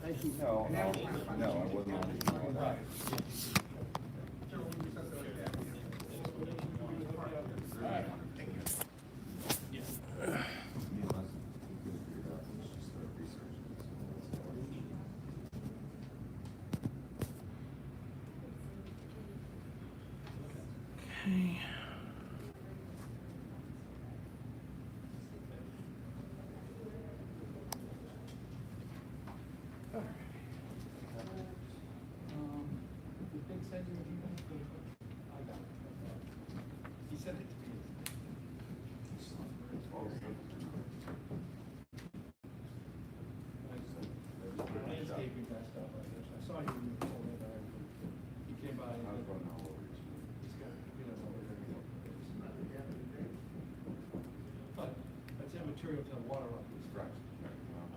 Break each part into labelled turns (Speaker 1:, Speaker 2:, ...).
Speaker 1: Thank you.
Speaker 2: No, no, I wasn't on that.
Speaker 1: Okay.
Speaker 3: The big size of the I got it. He sent it to me. Landscaping that stuff, I saw you in the photo there. He came by.
Speaker 2: I was running all over.
Speaker 3: He's got, you know, but that's that material to water on these.
Speaker 2: Right.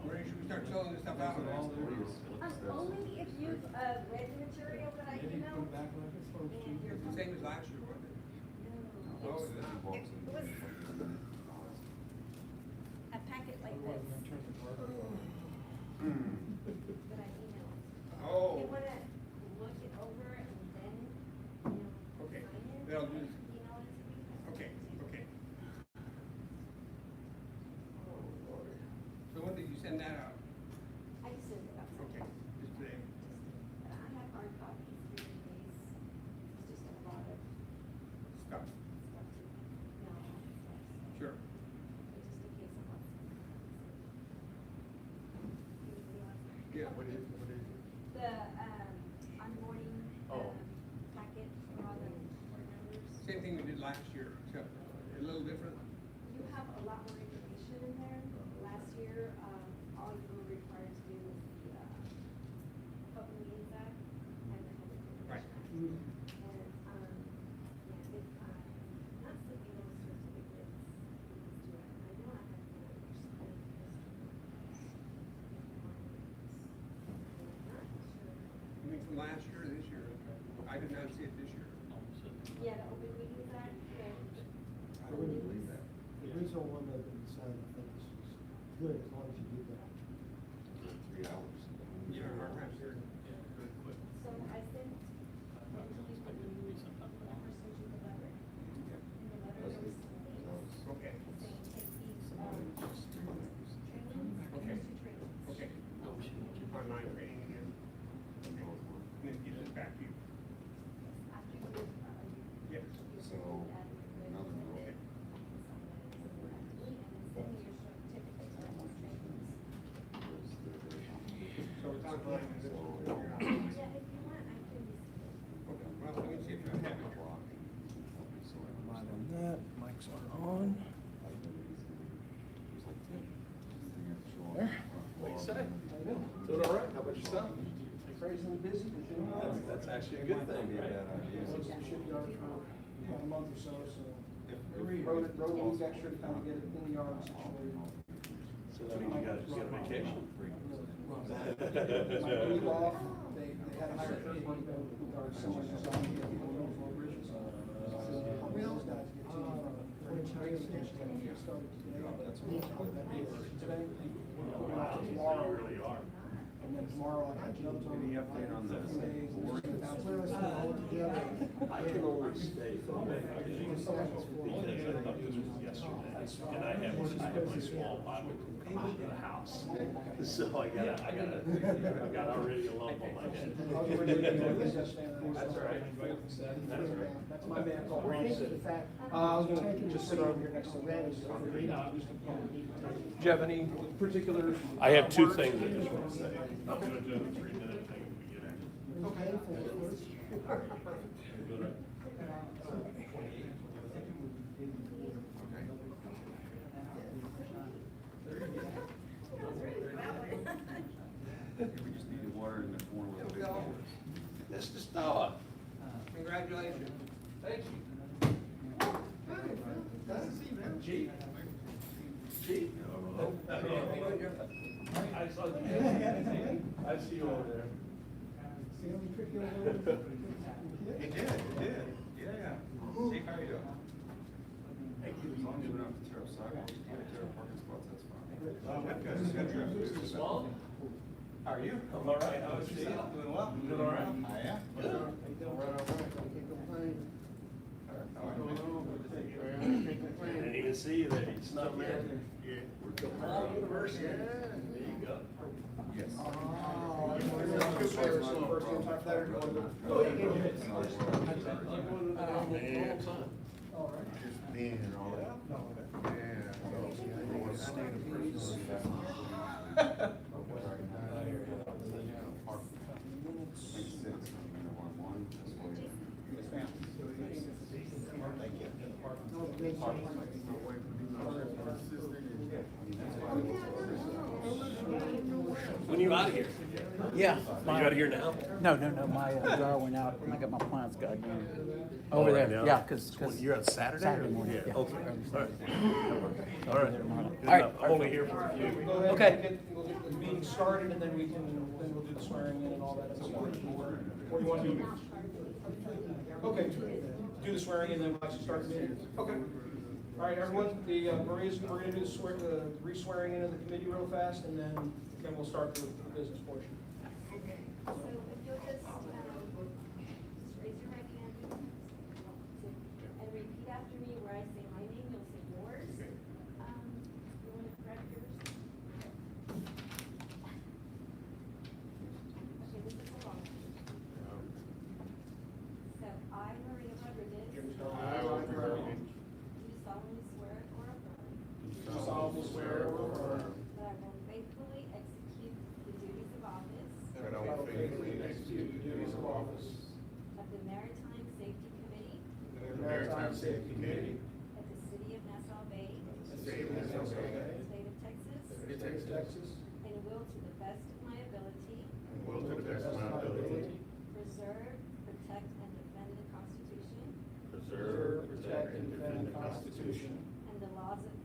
Speaker 4: Where should we start selling this stuff out?
Speaker 5: Only if you've read the material that I
Speaker 3: Maybe put
Speaker 5: emailed.
Speaker 3: it back like this for
Speaker 5: And you're
Speaker 4: It's the same as last year, wasn't it?
Speaker 5: No,
Speaker 4: Oh,
Speaker 5: it's
Speaker 4: it's
Speaker 5: not.
Speaker 4: not.
Speaker 5: It was a packet like
Speaker 3: Otherwise, I'm
Speaker 5: this
Speaker 3: gonna turn the car.
Speaker 5: that I emailed.
Speaker 4: Oh.
Speaker 5: You wanna look it over and then, you know,
Speaker 4: Okay.
Speaker 5: sign it?
Speaker 4: They'll do-
Speaker 5: Email it to me.
Speaker 4: Okay, okay. So when did you send that out?
Speaker 5: I just sent it out.
Speaker 4: Okay, just today.
Speaker 5: But I have hard copies here in case. It's just a lot of
Speaker 4: Stuff.
Speaker 5: stuff to, no, stuff.
Speaker 4: Sure.
Speaker 5: But just in case I want some.
Speaker 4: Yeah, what is it?
Speaker 5: The, onboarding,
Speaker 4: Oh.
Speaker 5: packet for all the board members.
Speaker 4: Same thing we did last year, except a little different.
Speaker 5: You have a lot more information in there. Last year, all you were required to do was the, Public Meetings Act and the Public Information
Speaker 4: Right.
Speaker 5: Act. And, yeah, they, not slipping those certificates, let's do it. I know I have the others. Not sure.
Speaker 4: You mean from last year or this year? I did not see it this year.
Speaker 5: Yeah, the Open Meetings Act and.
Speaker 4: I wouldn't believe that.
Speaker 1: The original one that we decided, I think this was good as long as you did that.
Speaker 2: 3 hours.
Speaker 4: Yeah, our time's here.
Speaker 5: So I sent, never sent you the letter. And the letter was saying,
Speaker 4: Okay.
Speaker 5: take these, trainings,
Speaker 4: Okay.
Speaker 5: these two trainings.
Speaker 4: Okay. Online training again. Okay. And then get it back to you.
Speaker 5: After you,
Speaker 4: Yes.
Speaker 2: So, another note.
Speaker 4: Okay.
Speaker 5: and then send me your certificates on those trainings.
Speaker 4: So it's online, is it?
Speaker 5: Yeah, if you want, I can.
Speaker 4: Okay, well, let me see if I have it here.
Speaker 1: Light on that, mics are on. There.
Speaker 6: What do you say? Doing all right? How about yourself?
Speaker 1: Crazily busy, but you know.
Speaker 6: That's actually a good thing.
Speaker 1: It's in the shipyard for about a month or so, so. Road a week extra to kind of get it in the yard situated.
Speaker 6: So that means you got a vacation.
Speaker 1: My leave off, they had a higher third one, or someone just on the people who know bridges. So those guys get to from training station and get started today. That's today. Tomorrow.
Speaker 6: Really are.
Speaker 1: And then tomorrow I have another time.
Speaker 2: Any update on the
Speaker 1: days.
Speaker 2: board?
Speaker 1: All together.
Speaker 6: I can only stay for a minute because I thought this was yesterday. And I have my small Bible in the house. So I got already a lump on my head. That's all right. That's all right.
Speaker 1: That's my bad call. In fact, I was gonna just sit over here next to Randy. Do you have any particular?
Speaker 6: I have two things I just want to say. I'm gonna do a 3-minute thing when we get in.
Speaker 1: Okay.
Speaker 2: We just needed water in the corner with the big doors.
Speaker 6: This is Noah.
Speaker 4: Congratulations.
Speaker 6: Thank you. Nice to see you, man. Chief. Chief. I saw you. I see you over there.
Speaker 1: See how we trick you over?
Speaker 2: He did. Yeah. Chief, how you doing? Thank you. As long as we don't have to tear up sidewalks, tear up parking spots, that's fine.
Speaker 6: Small?
Speaker 2: How are you?
Speaker 6: I'm all right. How about
Speaker 2: Good to see
Speaker 6: yourself?
Speaker 2: Doing well?
Speaker 6: Doing all right?
Speaker 2: I am.
Speaker 6: Good.
Speaker 2: All right. How are you?
Speaker 6: Didn't even see you there. You snuck in.
Speaker 4: Yeah.
Speaker 6: We're DePaul University. There you go.
Speaker 2: Yes.
Speaker 6: Man.
Speaker 1: All right.
Speaker 4: Just being and all that. Yeah.
Speaker 2: Yes, ma'am. Thank you.
Speaker 6: When you out of here?
Speaker 7: Yeah.
Speaker 6: Are you out of here now?
Speaker 7: No, my jar went out and I got my plants got again.
Speaker 6: Oh,
Speaker 7: Over
Speaker 6: right
Speaker 7: there,
Speaker 6: now?
Speaker 7: yeah, cause.
Speaker 6: You're on Saturday?
Speaker 7: Saturday morning, yeah.
Speaker 6: Okay.
Speaker 7: Early
Speaker 6: All right.
Speaker 7: Saturday.
Speaker 6: All right.
Speaker 7: Good
Speaker 6: Good
Speaker 7: right.
Speaker 6: enough. I'm only here for a few.
Speaker 1: Go ahead
Speaker 7: Okay.
Speaker 1: and we'll get the meeting started and then we'll do the swearing in and all that. What do you want to do? Okay, do the swearing in, then we'll actually start the meeting. Okay. All right, everyone, we're gonna do the re-swearing in of the committee real fast, and then we'll start the business portion.
Speaker 5: So if you'll just raise your right hand and repeat after me where I say my name, you'll say yours. You want to correct yours? Okay, this is the long one. So I, Maria Rodriguez, do solemnly swear or affirm
Speaker 1: Do solemnly swear or affirm
Speaker 5: that I will faithfully execute the duties of office
Speaker 1: that I will faithfully execute the duties of office
Speaker 5: of the Maritime Safety Committee
Speaker 1: of the Maritime Safety Committee
Speaker 5: of the City of Nassau Bay,
Speaker 1: State of Nassau Bay,
Speaker 5: State of Texas,
Speaker 1: State of Texas,
Speaker 5: and will to the best of my ability
Speaker 4: Will to the best of my ability.
Speaker 5: preserve, protect, and defend the Constitution
Speaker 1: preserve, protect, and defend the Constitution
Speaker 5: and the laws of the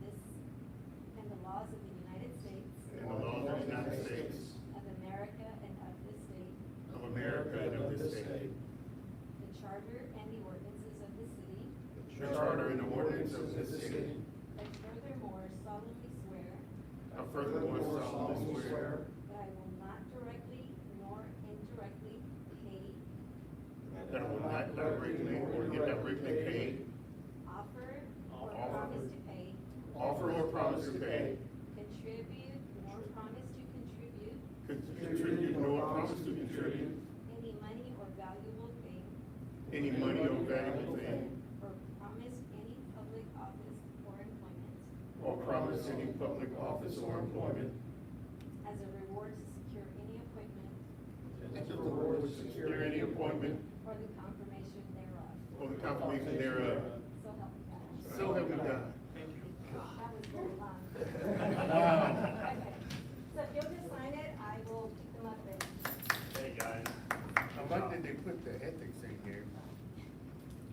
Speaker 5: United States
Speaker 4: And the laws of the United States.
Speaker 5: of America and of this state,
Speaker 4: Of America and of this state.
Speaker 5: the charter and the ordinances of the city,
Speaker 4: The charter and the ordinance of this city.
Speaker 5: and furthermore solemnly swear
Speaker 4: I furthermore solemnly swear.
Speaker 5: that I will not directly nor indirectly pay,
Speaker 4: That I will not directly or indirectly pay,
Speaker 5: offer, or promise to pay,
Speaker 4: offer or promise to pay,
Speaker 5: contribute, nor promise to contribute
Speaker 4: contribute nor promise to contribute
Speaker 5: any money or valuable thing,
Speaker 4: any money or valuable thing,
Speaker 5: or promise any public office or employment
Speaker 4: or promise any public office or employment
Speaker 5: as a reward to secure any appointment
Speaker 4: as a reward to secure any appointment
Speaker 5: or the confirmation thereof.
Speaker 4: or the confirmation thereof.
Speaker 5: So help me God.
Speaker 4: So help me God.
Speaker 5: That was very long. Okay. So if you'll just sign it, I will pick them up and.
Speaker 6: Hey, guys.
Speaker 4: I like that they put the ethics in here.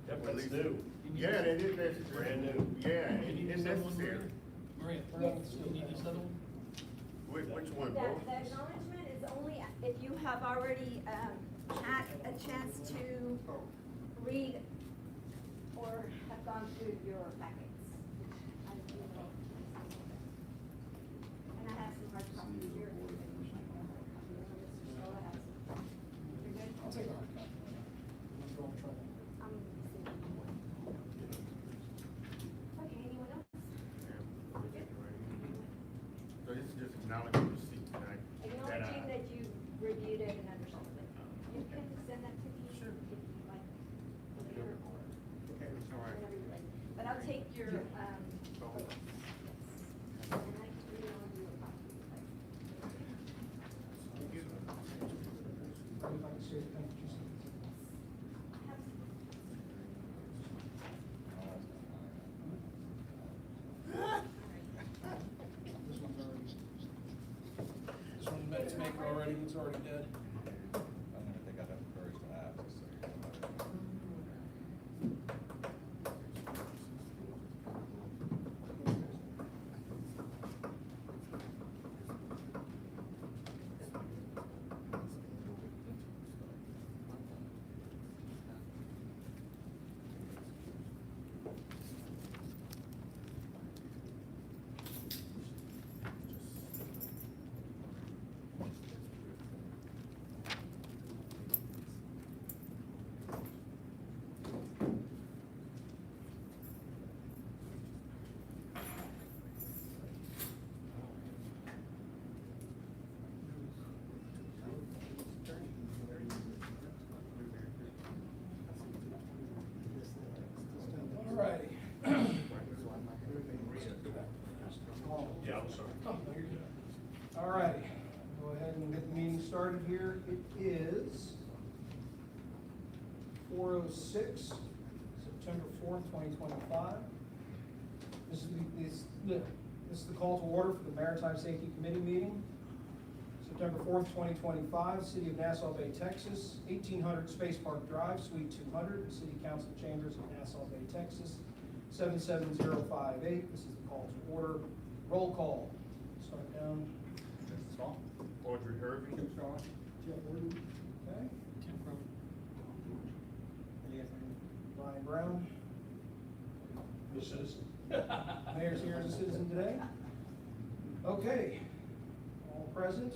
Speaker 6: Yep, that's new.
Speaker 4: Yeah, that is necessary.
Speaker 6: Brand new.
Speaker 4: Yeah, it's necessary.
Speaker 3: Maria, you need this other one?
Speaker 4: Which one?
Speaker 5: The
Speaker 4: Both?
Speaker 5: acknowledgement is only if you have already, had a chance to read or have gone through your packets. I do know. And I have some hard copies here. Mr. Stoll has some. You're good?
Speaker 1: I'll take a hard copy. I'm going to try that.
Speaker 5: I'm missing one. Okay, anyone else?
Speaker 4: So this is just acknowledging receipt tonight.
Speaker 5: Acknowledging that you reviewed it and understood it. You can send that to me if you like later or
Speaker 4: Okay, all right.
Speaker 5: whenever you're ready. But I'll take your, yes. And I can read it on you a copy.
Speaker 1: If I can say thank you. This one's already. This one's meant to make already, it's already dead.
Speaker 2: I don't think I'd have the courage to ask, so.
Speaker 1: started here. It is 4:06, September 4th, 2025. This is the call to order for the Maritime Safety Committee meeting. September 4th, 2025, City of Nassau Bay, Texas, 1800 Space Park Drive, Suite 200, City Council Chambers of Nassau Bay, Texas, 77058. This is the call to order. Roll call. Start down.
Speaker 2: Mr. Small? Audrey Hervey?
Speaker 3: Tim Shaw.
Speaker 1: Jeff Wooden. Okay.
Speaker 3: Tim Crow.
Speaker 1: Brian Brown.
Speaker 6: The citizen.
Speaker 1: Mayor's here as a citizen today. Okay, all present.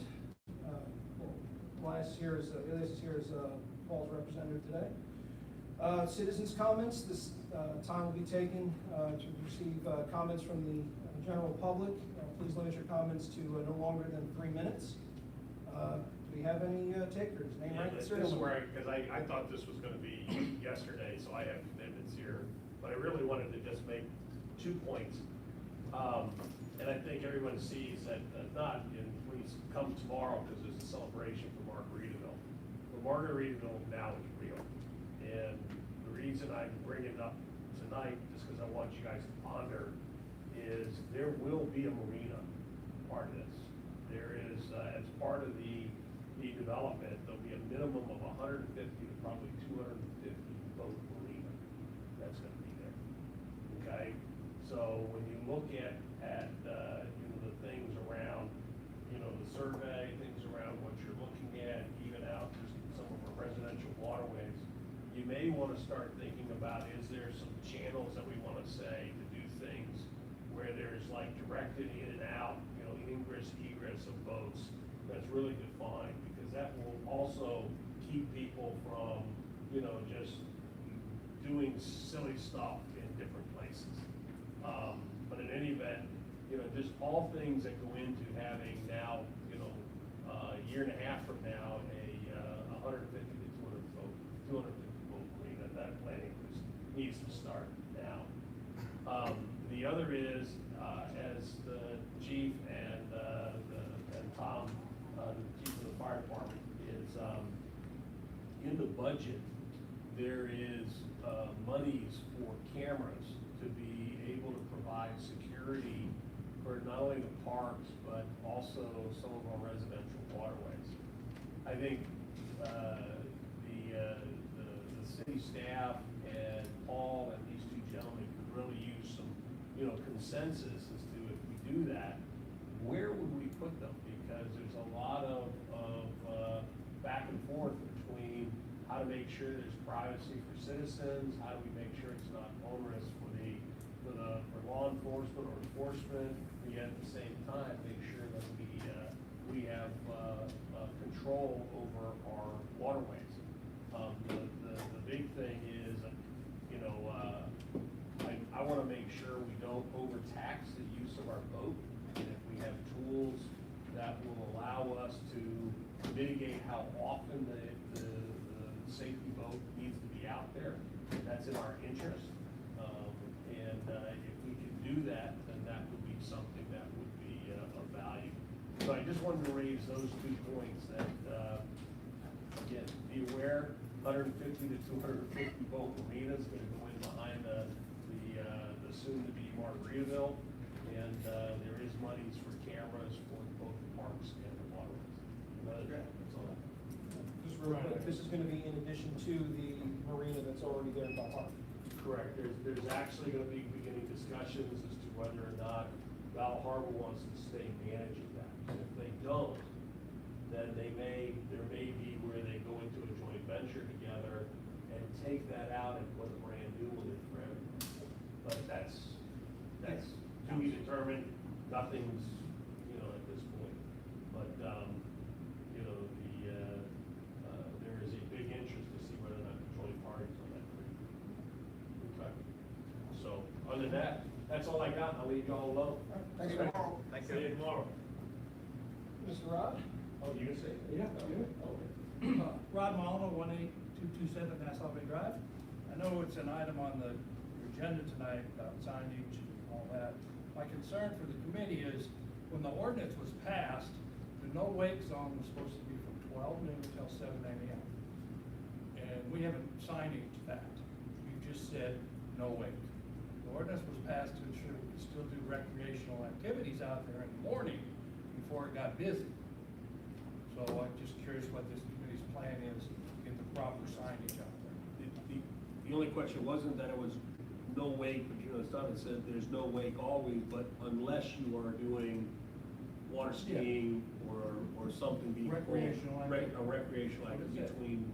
Speaker 1: Elias is here as Paul's representative today. Citizens' comments, this time will be taken to receive comments from the general public. Please limit your comments to no longer than 3 minutes. Do we have any takers? Name, rank, and
Speaker 8: This
Speaker 1: serial
Speaker 8: is
Speaker 1: number.
Speaker 8: where, because I thought this was gonna be yesterday, so I have commitments here, but I really wanted to just make 2 points. And I think everyone sees that, when you come tomorrow, because there's a celebration for Margaritaville. But Margaritaville now is real. And the reason I bring it up tonight, just because I want you guys to ponder, is there will be a marina part of this. There is, as part of the development, there'll be a minimum of 150 to probably 250 boat marina that's gonna be there, okay? So when you look at the things around, the survey, things around what you're looking at, even out just some of our residential waterways, you may wanna start thinking about, is there some channels that we wanna say to do things where there's like directed in and out, ingress, egress of boats that's really defined, because that will also keep people from, just doing silly stuff in different places. But in any event, just all things that go into having now, a year and a half from now, a 150 to 250 boat marina, that planning needs to start now. The other is, as the chief and Tom, the chief of the fire department, is in the budget, there is monies for cameras to be able to provide security for not only the parks, but also some of our residential waterways. I think the city staff and Paul and these two gentlemen could really use some, consensus as to, if we do that, where would we put them? Because there's a lot of back and forth between how to make sure there's privacy for citizens, how do we make sure it's not onerous for law enforcement or enforcement, but yet at the same time, make sure that we have control over our waterways. The big thing is, I want to make sure we don't overtax the use of our boat, and if we have tools that will allow us to mitigate how often the safety boat needs to be out there, that's in our interest. If we can do that, then that would be something that would be of value. So I just wanted to raise those 2 points that, again, be aware, 150 to 250 boat marinas going to go in behind the soon-to-be Margaritaville, and there is monies for cameras for both the parks and the waterways. That's all.
Speaker 1: Just real quick, this is gonna be in addition to the marina that's already there by Park.
Speaker 8: Correct. There's actually gonna be beginning discussions as to whether or not Val Harbor wants to stay managing that. And if they don't, then there may be where they go into a joint venture together and take that out and put a brand new one in for everyone. But that's to be determined. Nothing's, at this point. But, there is a big interest to see whether or not the joint parties on that agreement. Okay. So, other than that, that's all I got. I'll leave y'all alone.
Speaker 1: Thanks, man.
Speaker 2: Thank
Speaker 8: See you tomorrow.
Speaker 1: Mr. Rod?
Speaker 8: Oh, you can say it?
Speaker 3: Yeah, good.
Speaker 8: Okay.
Speaker 3: Rod Malone, 18227 Nassau Bay Drive. I know it's an item on the agenda tonight about signage and all that. My concern for the committee is, when the ordinance was passed, the no wake zone was supposed to be from 12 noon until 7 a.m. And we haven't signaged that. We've just said no wake. The ordinance was passed to ensure we could still do recreational activities out there in the morning before it got busy. So I'm just curious what this committee's plan is, to get the proper signage out there.
Speaker 6: The only question wasn't that it was no wake, but you know, it's not, it said there's no wake always, but unless you are doing water skiing or something.
Speaker 3: Recreational activity.
Speaker 6: A recreational activity
Speaker 3: What is it?
Speaker 6: between,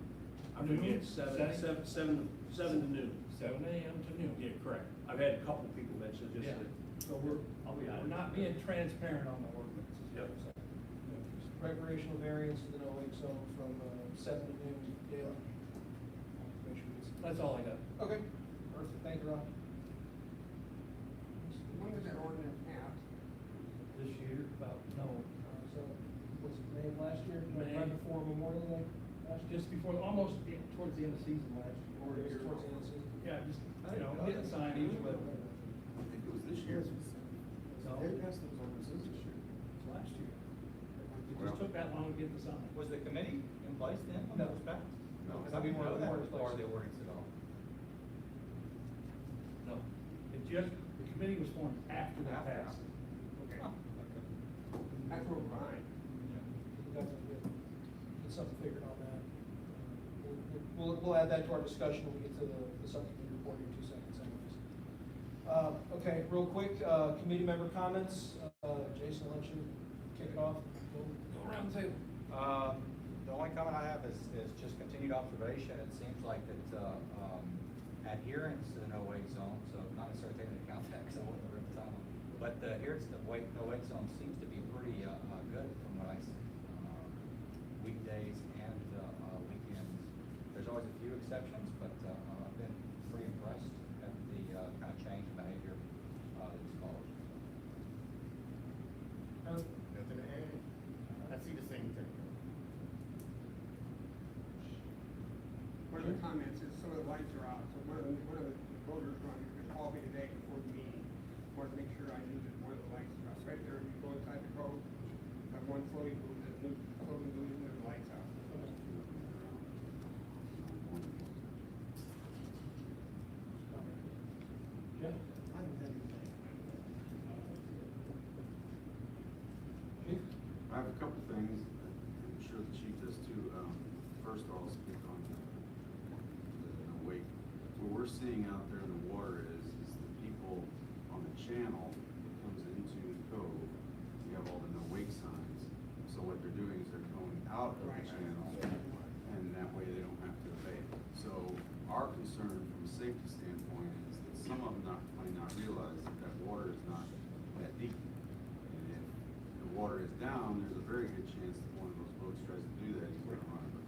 Speaker 6: I
Speaker 3: Noon?
Speaker 6: forget, seven to noon.
Speaker 3: 7 a.m. to noon.
Speaker 6: Yeah, correct. I've had a couple people mention just
Speaker 3: Yeah.
Speaker 6: that.
Speaker 3: So we're not being transparent on the ordinance. is what I'm saying.
Speaker 1: Recreational variance to the no wake zone from 7 to noon daily. Make sure it's.
Speaker 3: That's all I got.
Speaker 1: Okay, perfect, thank you, Ron.
Speaker 4: When was that ordinance passed?
Speaker 3: This year,
Speaker 1: So, was it May of last year?
Speaker 3: May.
Speaker 1: Right before Memorial Day?
Speaker 3: just before, almost towards the end of season last year.
Speaker 1: Or it was towards the end of the season?
Speaker 3: Yeah, just, getting signage, but.
Speaker 6: I think it was this year.
Speaker 3: No,
Speaker 4: They passed those ordinances this year.
Speaker 3: last year. It just took that long to get the sign.
Speaker 2: Was the committee in place then when that was passed?
Speaker 1: No.
Speaker 2: Because I didn't know that was part of the ordinance at all.
Speaker 3: No, it just, the committee was formed after that passed.
Speaker 4: Okay. That's where we're behind.
Speaker 1: Definitely get something figured on that. We'll add that to our discussion when we get to the subcommittee report in 2 seconds anyways. Okay, real quick, committee member comments. Jason, I'll let you kick it off. Go around the table.
Speaker 2: The only comment I have is just continued observation. It seems like that, adherence to the no wake zone, so not necessarily taking into account that, because I wasn't there at the time, but the adherence to the no wake zone seems to be pretty, good from what I see. Weekdays and, weekends. There's always a few exceptions, but, I've been pretty impressed at the, kind of change in behavior, that's followed.
Speaker 4: Nothing to add. I see the same thing. One of the comments is some of the lights are out, so one of the voters running called me today before the meeting, wanted to make sure I knew that one of the lights are out. Right there, if you go inside the code, have one floating booth, there's new floating booth, and there's lights out.
Speaker 1: Jeff? Chief?
Speaker 9: I have a couple things, I'm sure the chief does too. First, I'll speak on the wake. What we're seeing out there in the water is the people on the channel that comes into the cove, we have all the no wake signs. So what they're doing is they're going out of the channel, and that way they don't have to obey. So our concern from a safety standpoint is that some of them might not realize that water is not that deep. And if the water is down, there's a very good chance that one of those boats tries to do that, he's gonna run over.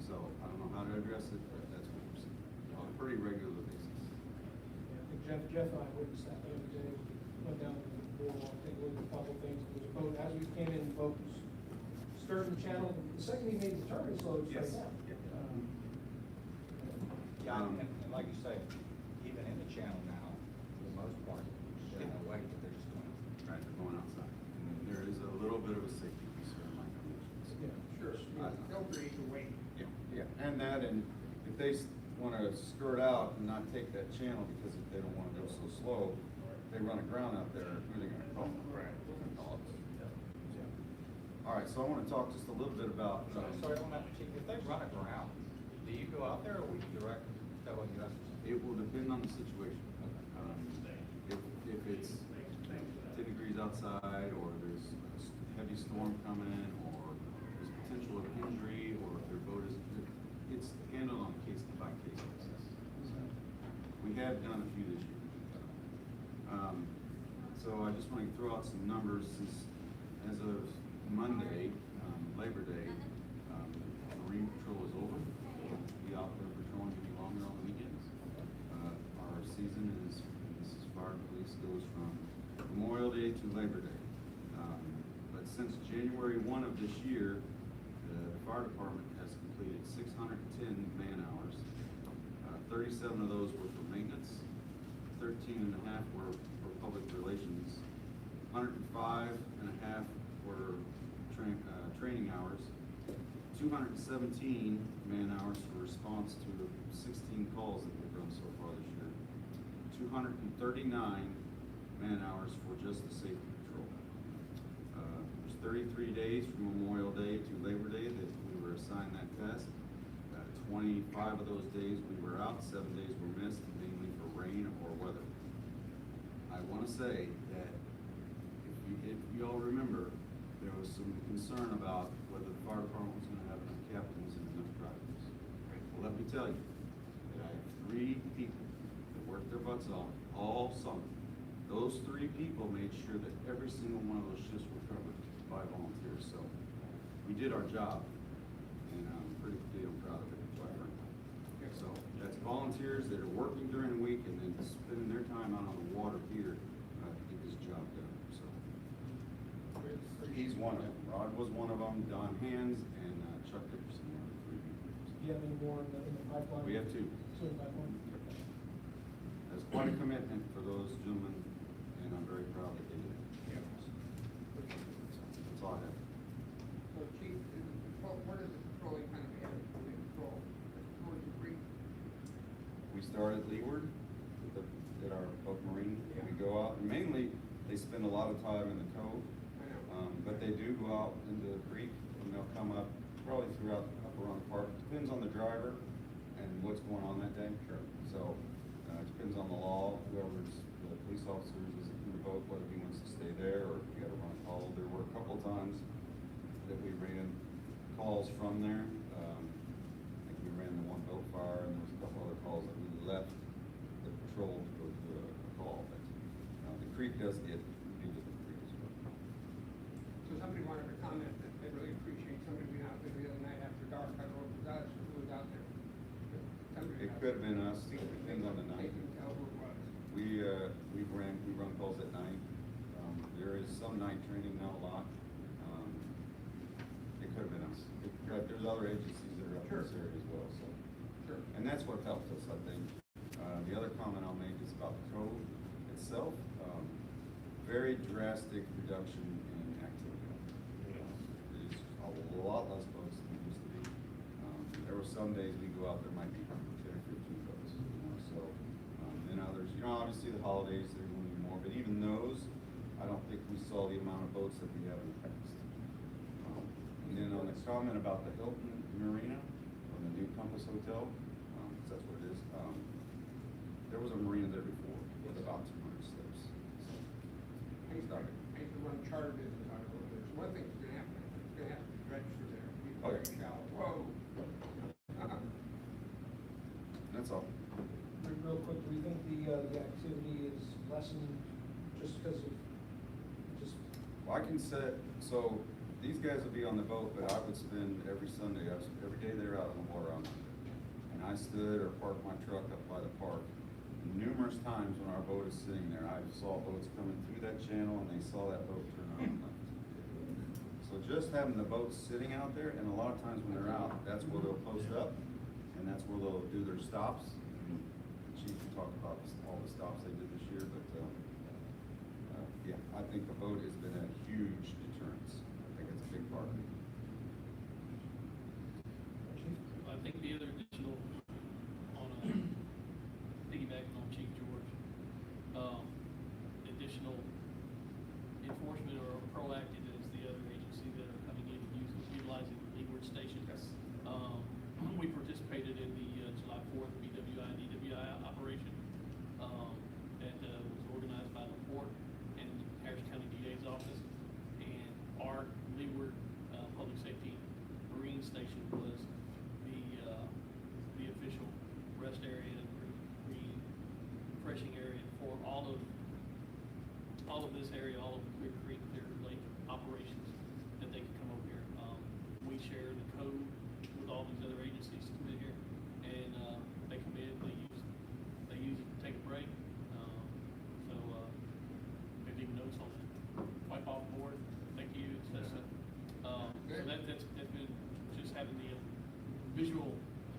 Speaker 9: So I don't know how to address it, but that's what we're seeing on a pretty regular basis.
Speaker 1: Yeah, I think Jeff and I witnessed that the other day. Went down to the boardwalk, take a look at a couple of things. There was a boat, as we came in, the boat was stirring the channel. The second he made the turn, it slowed straight down.
Speaker 2: Yeah, and like you say, even in the channel now, for the most part, they're in a way that they're just going.
Speaker 9: Right, they're going outside. And there is a little bit of a safety concern, like I mentioned.
Speaker 1: Yeah,
Speaker 4: Sure. Don't create the weight.
Speaker 9: Yeah, and that, and if they wanna skirt out and not take that channel because if they don't wanna go so slow, they run aground out there, who are they gonna call?
Speaker 4: Right.
Speaker 9: All right, so I wanna talk just a little bit about.
Speaker 2: Sorry, on that, Chief, if they run aground, do you go out there or will you direct tell what you have to do?
Speaker 9: It will depend on the situation. If it's 10 degrees outside, or there's a heavy storm coming, or there's potential of injury, or if their boat is, it's handled on a case-by-case basis. We have done a few this year. So I just want to throw out some numbers since, as of Monday, Labor Day, Marine Patrol is over. We'll be out there patrolling any longer on the weekends. Our season is, this is fire police, goes from Memorial Day to Labor Day. But since January 1 of this year, the fire department has completed 610 man hours. 37 of those were for maintenance, 13 and a half were for public relations, 105 and a half were training hours, 217 man-hours for response to 16 calls that we've done so far this year. 239 man-hours for just the safety patrol. There's 33 days from Memorial Day to Labor Day that we were assigned that task. 25 of those days we were out, 7 days were missed, mainly for rain or weather. I want to say that if you all remember, there was some concern about whether the fire department was going to have enough captains and enough drivers. Well, let me tell you that I have 3 people that worked their butts off all summer. Those 3 people made sure that every single one of those shifts were covered by volunteers. So we did our job, and I'm pretty damn proud of it, quite frankly. So that's volunteers that are working during the week and then spending their time out on the water here to get this job done. So he's one of them. Rod was one of them. Don Hands and Chuck Dickerson were the 3 people.
Speaker 1: Do you have any more in the pipeline?
Speaker 9: We have 2.
Speaker 1: 2 in the pipeline?
Speaker 9: That's quite a commitment for those gentlemen, and I'm very proud that they did it. That's all I have.
Speaker 4: So Chief, where does the patrolling kind of end? The patrol, towards the creek?
Speaker 9: We start at Leeward, at our boat marine. We go out, and mainly, they spend a lot of time in the cove.
Speaker 4: I know.
Speaker 9: But they do go out into the creek, and they'll come up probably throughout, up around the park. Depends on the driver and what's going on that day. Sure. So, it depends on the law, whoever's, the police officers is in the boat, whether he wants to stay there or if you gotta run a call. There were a couple of times that we ran calls from there. I think we ran the one boat fire, and there was a couple other calls that we left the patrol to go to a call. But, the creek does get into the creek as well.
Speaker 4: So somebody wanted to comment that they really appreciate somebody being out there the other night after dark. I don't know if it was us or who was out there. Somebody
Speaker 9: It
Speaker 4: out
Speaker 9: could have
Speaker 4: there.
Speaker 9: been us, it depends on the
Speaker 4: They
Speaker 9: night.
Speaker 4: can tell who it was.
Speaker 9: We run calls at night. There is some night training, not a lot. It could have been us. There's other agencies that are up in this area as well, so.
Speaker 4: Sure.
Speaker 9: And that's what helped us, I think. The other comment I'll make is about the cove itself. Very drastic reduction in activity. There's a lot less boats than there used to be. There were some days we go out, there might be 10 or 15 boats, so. Then others, obviously the holidays, there's going to be more, but even those, I don't think we saw the amount of boats that we have in the past. And then on the comment about the Hilton Marina, or the new Compass Hotel, 'cause that's what it is, there was a marina there before with about 200 slips. So,
Speaker 4: I used to run charter business out of over there. So one thing's gonna happen, it's gonna have to be registered there. It's
Speaker 9: Oh, yeah.
Speaker 4: very shallow. Whoa.
Speaker 9: That's all.
Speaker 1: Real quick, do we think the activity is lessened just because of, just,
Speaker 9: Well, I can set, so these guys will be on the boat, but I would spend every Sunday, every day they're out on the water on Monday. And I stood or parked my truck up by the park numerous times when our boat is sitting there. I saw boats coming through that channel and they saw that boat turn on and left. So just having the boat sitting out there, and a lot of times when they're out, that's where they'll post up and that's where they'll do their stops. And the chief can talk about all the stops they did this year, but, yeah, I think the boat has been a huge deterrence. I think it's a big part of it.
Speaker 10: I think the other additional, on piggybacking on Chief George, additional enforcement or proactive is the other agency that are coming in and utilizing the Leeward Station.
Speaker 2: Yes.
Speaker 10: We participated in the July 4th BWI and DWI operation that was organized by the port and Harris County DA's office. And our Leeward Public Safety Marine Station was the official rest area, refreshing area for all of this area, all of the Clear Creek, Clear Lake operations, that they could come over here. We share the code with all these other agencies to come in here, and they come in, they use it to take a break. So they leave notes on it, wipe off board, thank you, etc. So that's been just having the visual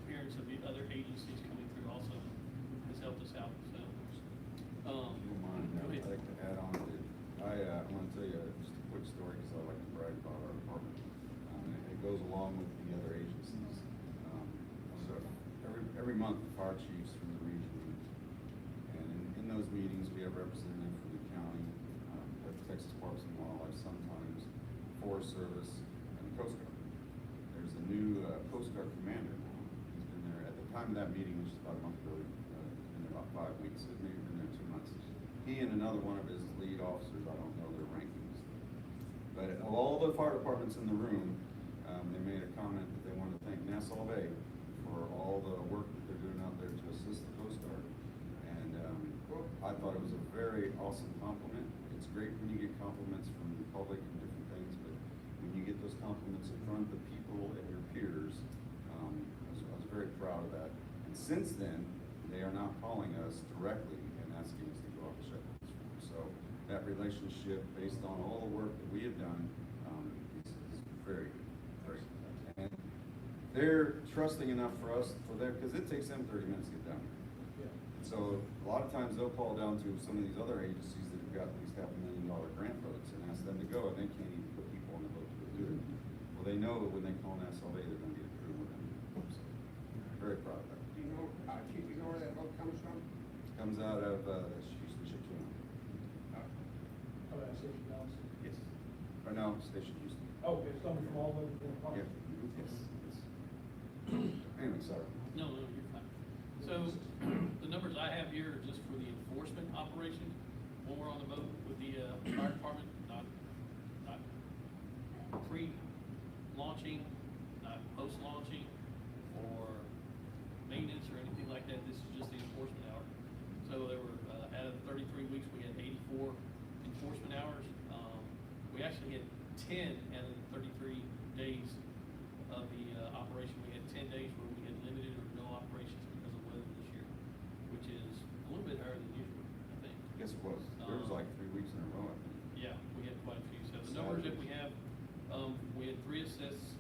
Speaker 10: appearance of the other agencies coming through also has helped us out. So,
Speaker 9: If you don't mind,
Speaker 10: go
Speaker 9: I'd
Speaker 10: ahead.
Speaker 9: like to add on to, I want to tell you just a quick story because I like to brag about our department. It goes along with the other agencies. So every month, the fire chiefs from the region meet. And in those meetings, we have representatives from the county, the Texas Parks and Wildlife, sometimes Forest Service, and the Coast Guard. There's a new Coast Guard commander now. He's been there at the time of that meeting, which is about a month ago. He's been there about 5 weeks. So maybe been there 2 months. He and another one of his lead officers, I don't know their rankings, but of all the fire departments in the room, they made a comment that they wanted to thank Nassau Bay for all the work that they're doing out there to assist the Coast Guard. And I thought it was a very awesome compliment. It's great when you get compliments from the public and different things, but when you get those compliments in front of the people and your peers, I was very proud of that. And since then, they are now calling us directly and asking us to go out and check this room. So that relationship, based on all the work that we have done, is very good. Very good. And they're trusting enough for us, because it takes them 30 minutes to get down here. So a lot of times they'll call down to some of these other agencies that have got at least $500,000 grant boats and ask them to go, and they can't even put people on the boat to do it. Well, they know that when they call Nassau Bay, they're going to get a crew with them. So very proud of that.
Speaker 4: Do you know, Chief, you know where that boat comes from?
Speaker 9: Comes out of Houston Ship Channel.
Speaker 3: Oh, that's it, Nelson.
Speaker 9: Yes. Or no, Station Houston.
Speaker 3: Oh, it's coming from all over the park.
Speaker 9: Yeah. Yes. Anyway, sorry.
Speaker 10: No, you're fine. So, the numbers I have here are just for the enforcement operation, when we're on the boat with the, fire department, not pre-launching, not post-launching, or maintenance or anything like that. This is just the enforcement hour. So there were, out of the 33 weeks, we had 84 enforcement hours. We actually had 10 out of the 33 days of the operation. We had 10 days where we had limited or no operations because of weather this year, which is a little bit higher than usual, I think.
Speaker 9: Yes, it was. There was like 3 weeks in a row, I think.
Speaker 10: Yeah, we had quite a few. So the numbers that we have, we had 3 assists.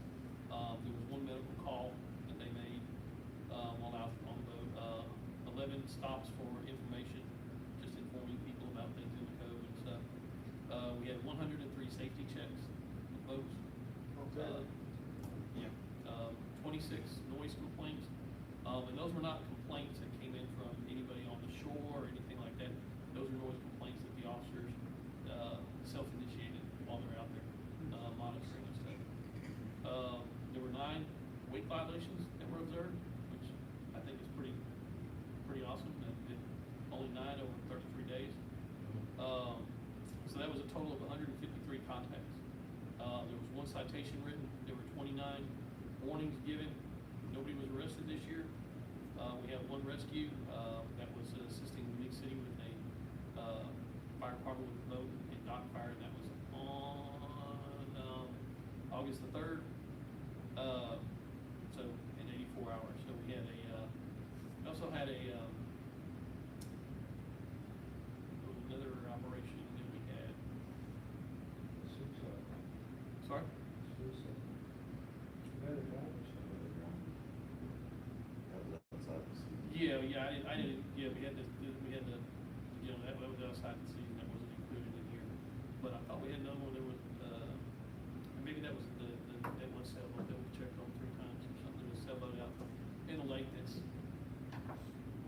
Speaker 10: There was 1 medical call that they made while out on the boat. 11 stops for information, just informing people about things in the code and stuff. We had 103 safety checks of boats. Yeah. 26 noise complaints. And those were not complaints that came in from anybody on the shore or anything like that. Those are noise complaints that the officers self-initiated while they're out there monitoring and stuff. There were 9 weight violations that were observed, which I think is pretty awesome. Only 9 over 33 days. So that was a total of 153 contacts. There was 1 citation written. There were 29 warnings given. Nobody was arrested this year. We have 1 rescue that was assisting the big city with a fire department with a boat and dock fire, and that was on August the 3rd. So in 84 hours. So we had we also had another operation that we had. Sorry? Yeah, I didn't, yeah, we had to, you know, that was outside the season, that wasn't included in here. But I thought we had another one, there was, maybe that was that one sailboat that we checked on 3 times or something, there was a sailboat out in the lake that's.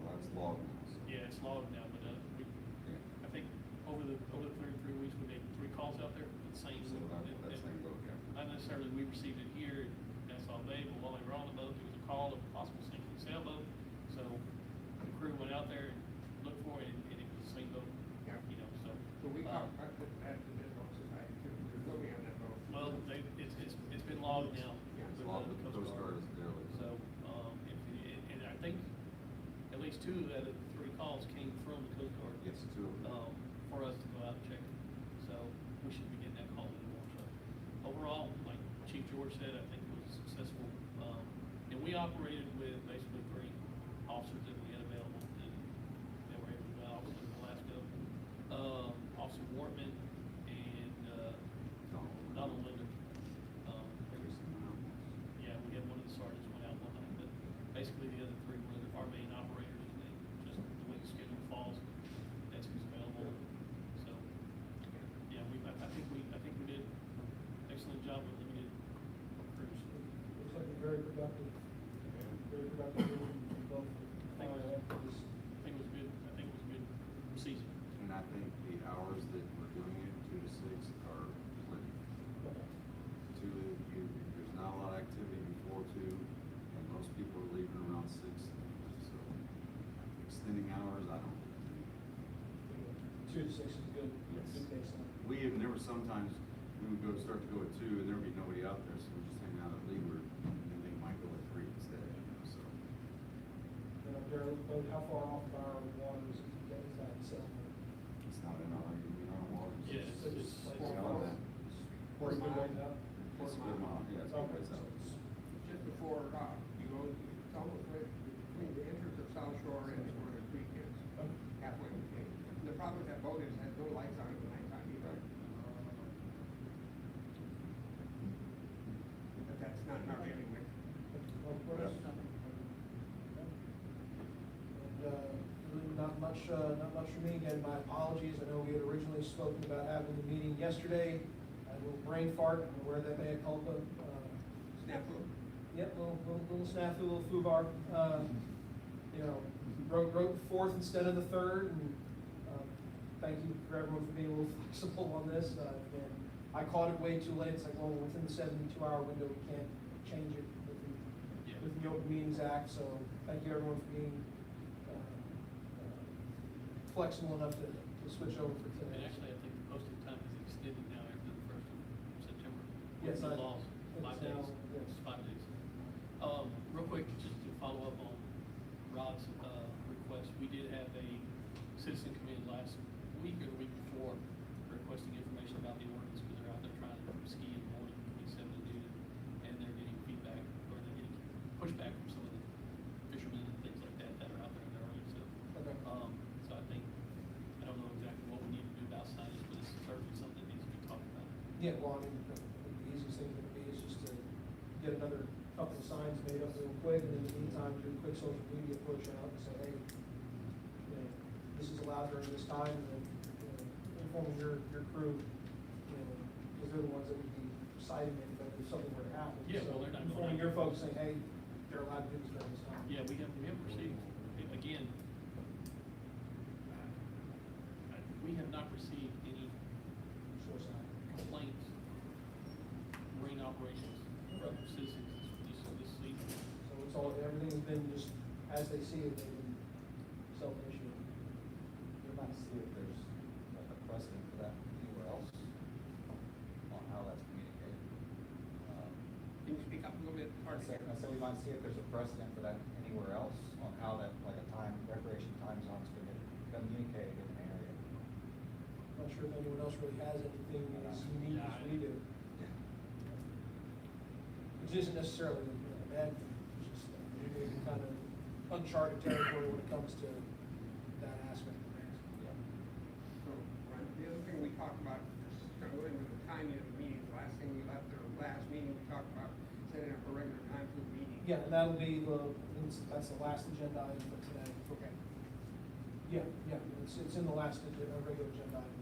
Speaker 9: Well, that's logged now. So.
Speaker 10: Yeah, it's logged now, but, I think over the 33 weeks, we made 3 calls out there, the same.
Speaker 9: So that same boat, yeah.
Speaker 10: Not necessarily we received it here in Nassau Bay, but while they were on the boat, there was a call of a possible sinking sailboat. So the crew went out there and looked for it, and it was the same boat,
Speaker 4: Yeah.
Speaker 10: you know, so.
Speaker 4: So we got, that to that boat tonight, there's nobody on that boat.
Speaker 10: Well, it's been logged now.
Speaker 4: Yeah,
Speaker 9: It's
Speaker 10: with
Speaker 9: logged
Speaker 10: the
Speaker 9: with the Coast Guard as daily.
Speaker 10: So, and I think at least 2 out of the 3 calls came from the Coast Guard.
Speaker 9: Yes, 2 of them.
Speaker 10: For us to go out and check it. So we should be getting that call anymore. So overall, like Chief George said, I think it was successful. And we operated with basically 3 officers that we had available and they were able to go out with Alaska. Officer Wortman and Donald Linder.
Speaker 9: Every single one.
Speaker 10: Yeah, we had one of the sergeants went out one night, but basically the other 3 were our main operators, and they just the way the schedule falls, that's who's available. So, yeah, I think we did an excellent job with limited crews.
Speaker 1: productive, in both.
Speaker 10: I think it was good, I think it was a good season.
Speaker 9: And I think the hours that we're doing it, 2 to 6, are plenty. There's not a lot of activity before 2, and most people are leaving around 6, so extending hours, I don't.
Speaker 1: 2 to 6 is good,
Speaker 9: Yes.
Speaker 1: good baseline.
Speaker 9: There were sometimes we would start to go at 2 and there would be nobody out there, so we're just hanging out at Leeward, and they might go at 3 instead, so.
Speaker 1: And up there, but how far off of our water is that itself?
Speaker 9: It's not in our waters.
Speaker 10: Yeah, it's
Speaker 9: It's
Speaker 10: like-
Speaker 9: out of that.
Speaker 1: Or is it right now?
Speaker 9: It's a good mile, yeah, it's
Speaker 1: Okay.
Speaker 9: it's out.
Speaker 4: Just before, you go, it's almost right between the entrance of South Shore and where the creek is, halfway between. The problem with that boat is it has no lights on it at nighttime either. But that's not in our anyway.
Speaker 1: Really not much for me. Again, my apologies. I know we had originally spoken about having the meeting yesterday. I had a little brain fart, I'm aware that may have culpa.
Speaker 4: Snafu.
Speaker 1: Yep, little snafu, little foobar. You know, wrote the 4th instead of the 3rd, and thank you for everyone for being a little flexible on this. And I caught it way too late. It's like, well, within the 72-hour window, we can't change it with the Open Meetings Act. So thank you everyone for being flexible enough to switch over for
Speaker 10: And
Speaker 1: today.
Speaker 10: actually, I think the posting time is extended now after the 1st of September.
Speaker 1: Yes,
Speaker 10: The
Speaker 1: I-
Speaker 10: laws,
Speaker 1: it's
Speaker 10: 5
Speaker 1: now-
Speaker 10: days,
Speaker 1: yes.
Speaker 10: it's 5 days. Real quick, just to follow up on Rod's, request, we did have a citizen committee last week or the week before requesting information about the ordinance, because they're out there trying to ski in the morning, 27 to do it, and they're getting feedback, or they're getting pushback from some of the fishermen and things like that are out there in the early, so.
Speaker 1: Okay.
Speaker 10: So I think, I don't know exactly what we need to do about signage, but it's certainly something that needs to be talked about.
Speaker 1: Yeah, well, I mean, the easiest thing to be is just to get another couple of signs made up real quick, and in the meantime, do a quick social media push out and say, hey, you know, this is allowed during this time, and then, you know, informing your crew, you know, because they're the ones that would be citing it if something were to happen.
Speaker 10: Yeah,
Speaker 1: So
Speaker 10: well, they're not gonna
Speaker 1: informing
Speaker 10: like
Speaker 1: your
Speaker 10: it.
Speaker 1: folks saying, hey, they're allowed to do this during this time.
Speaker 10: Yeah, we haven't received, again, we have not received any
Speaker 1: Short sign.
Speaker 10: complaints, marine operations from citizens this season.
Speaker 1: So it's all, everything's been just, as they see it, they've been self-initiated.
Speaker 2: We might see if there's like a precedent for that anywhere else on how that's communicated.
Speaker 4: Can you speak up a little bit? Hard to hear.
Speaker 2: I said we might see if there's a precedent for that anywhere else on how that, like a recreation time zone's communicated in an area.
Speaker 1: Not sure if anyone else really has anything as unique as we do. Which isn't necessarily a bad thing, it's just maybe kind of uncharted territory when it comes to that aspect of things.
Speaker 4: So, the other thing we talked about, just kind of going into the timing of the meetings, the last thing we left, or last meeting, we talked about setting up a regular time for the meeting.
Speaker 1: Yeah, and that'll be that's the last agenda item for today.
Speaker 4: Okay.
Speaker 1: Yeah, it's in the last regular agenda item.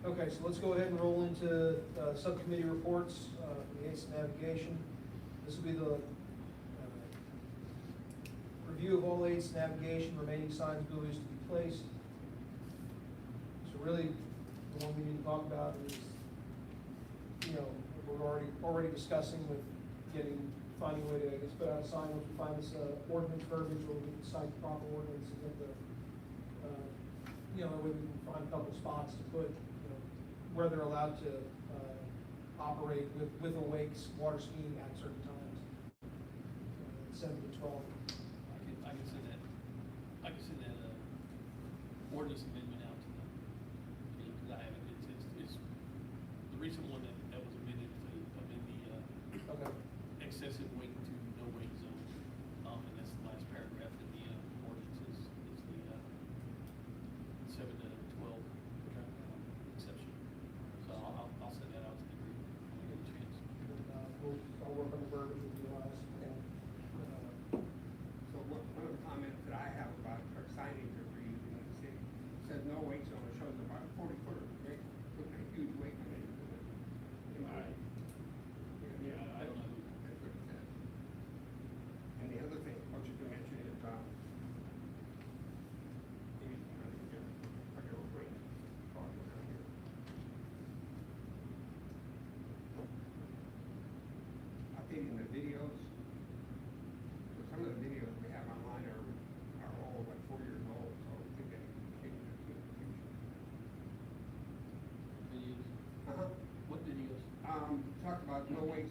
Speaker 1: Okay, so let's go ahead and roll into subcommittee reports for the Aids to Navigation. This will be the review of all aids to navigation, remaining signs, buoys to be placed. So really, the one we need to talk about is, you know, we're already discussing with finding a way to, I guess, put out a sign once we find this ordinance verbiage, or we can cite the proper ordinance and get the, you know, that way we can find a couple spots to put, you know, where they're allowed to operate with awakes, water skiing at certain times. 7 to 12.
Speaker 10: I can send that ordinance amendment out to them, because I have it, it's the recent one that was amended to amend the,
Speaker 1: Okay.
Speaker 10: excessive weight to no weight zone. And that's the last paragraph in the ordinance is the 7 to 12 exception. So I'll send that out to the group when we get a chance.
Speaker 1: I'll work on the verbiage with you guys.
Speaker 4: So one of the comments that I have about our signage that we're using in the city says no weight zone, it shows about a 40-footer, okay? Putting a huge weight on it.
Speaker 10: Yeah, I don't know.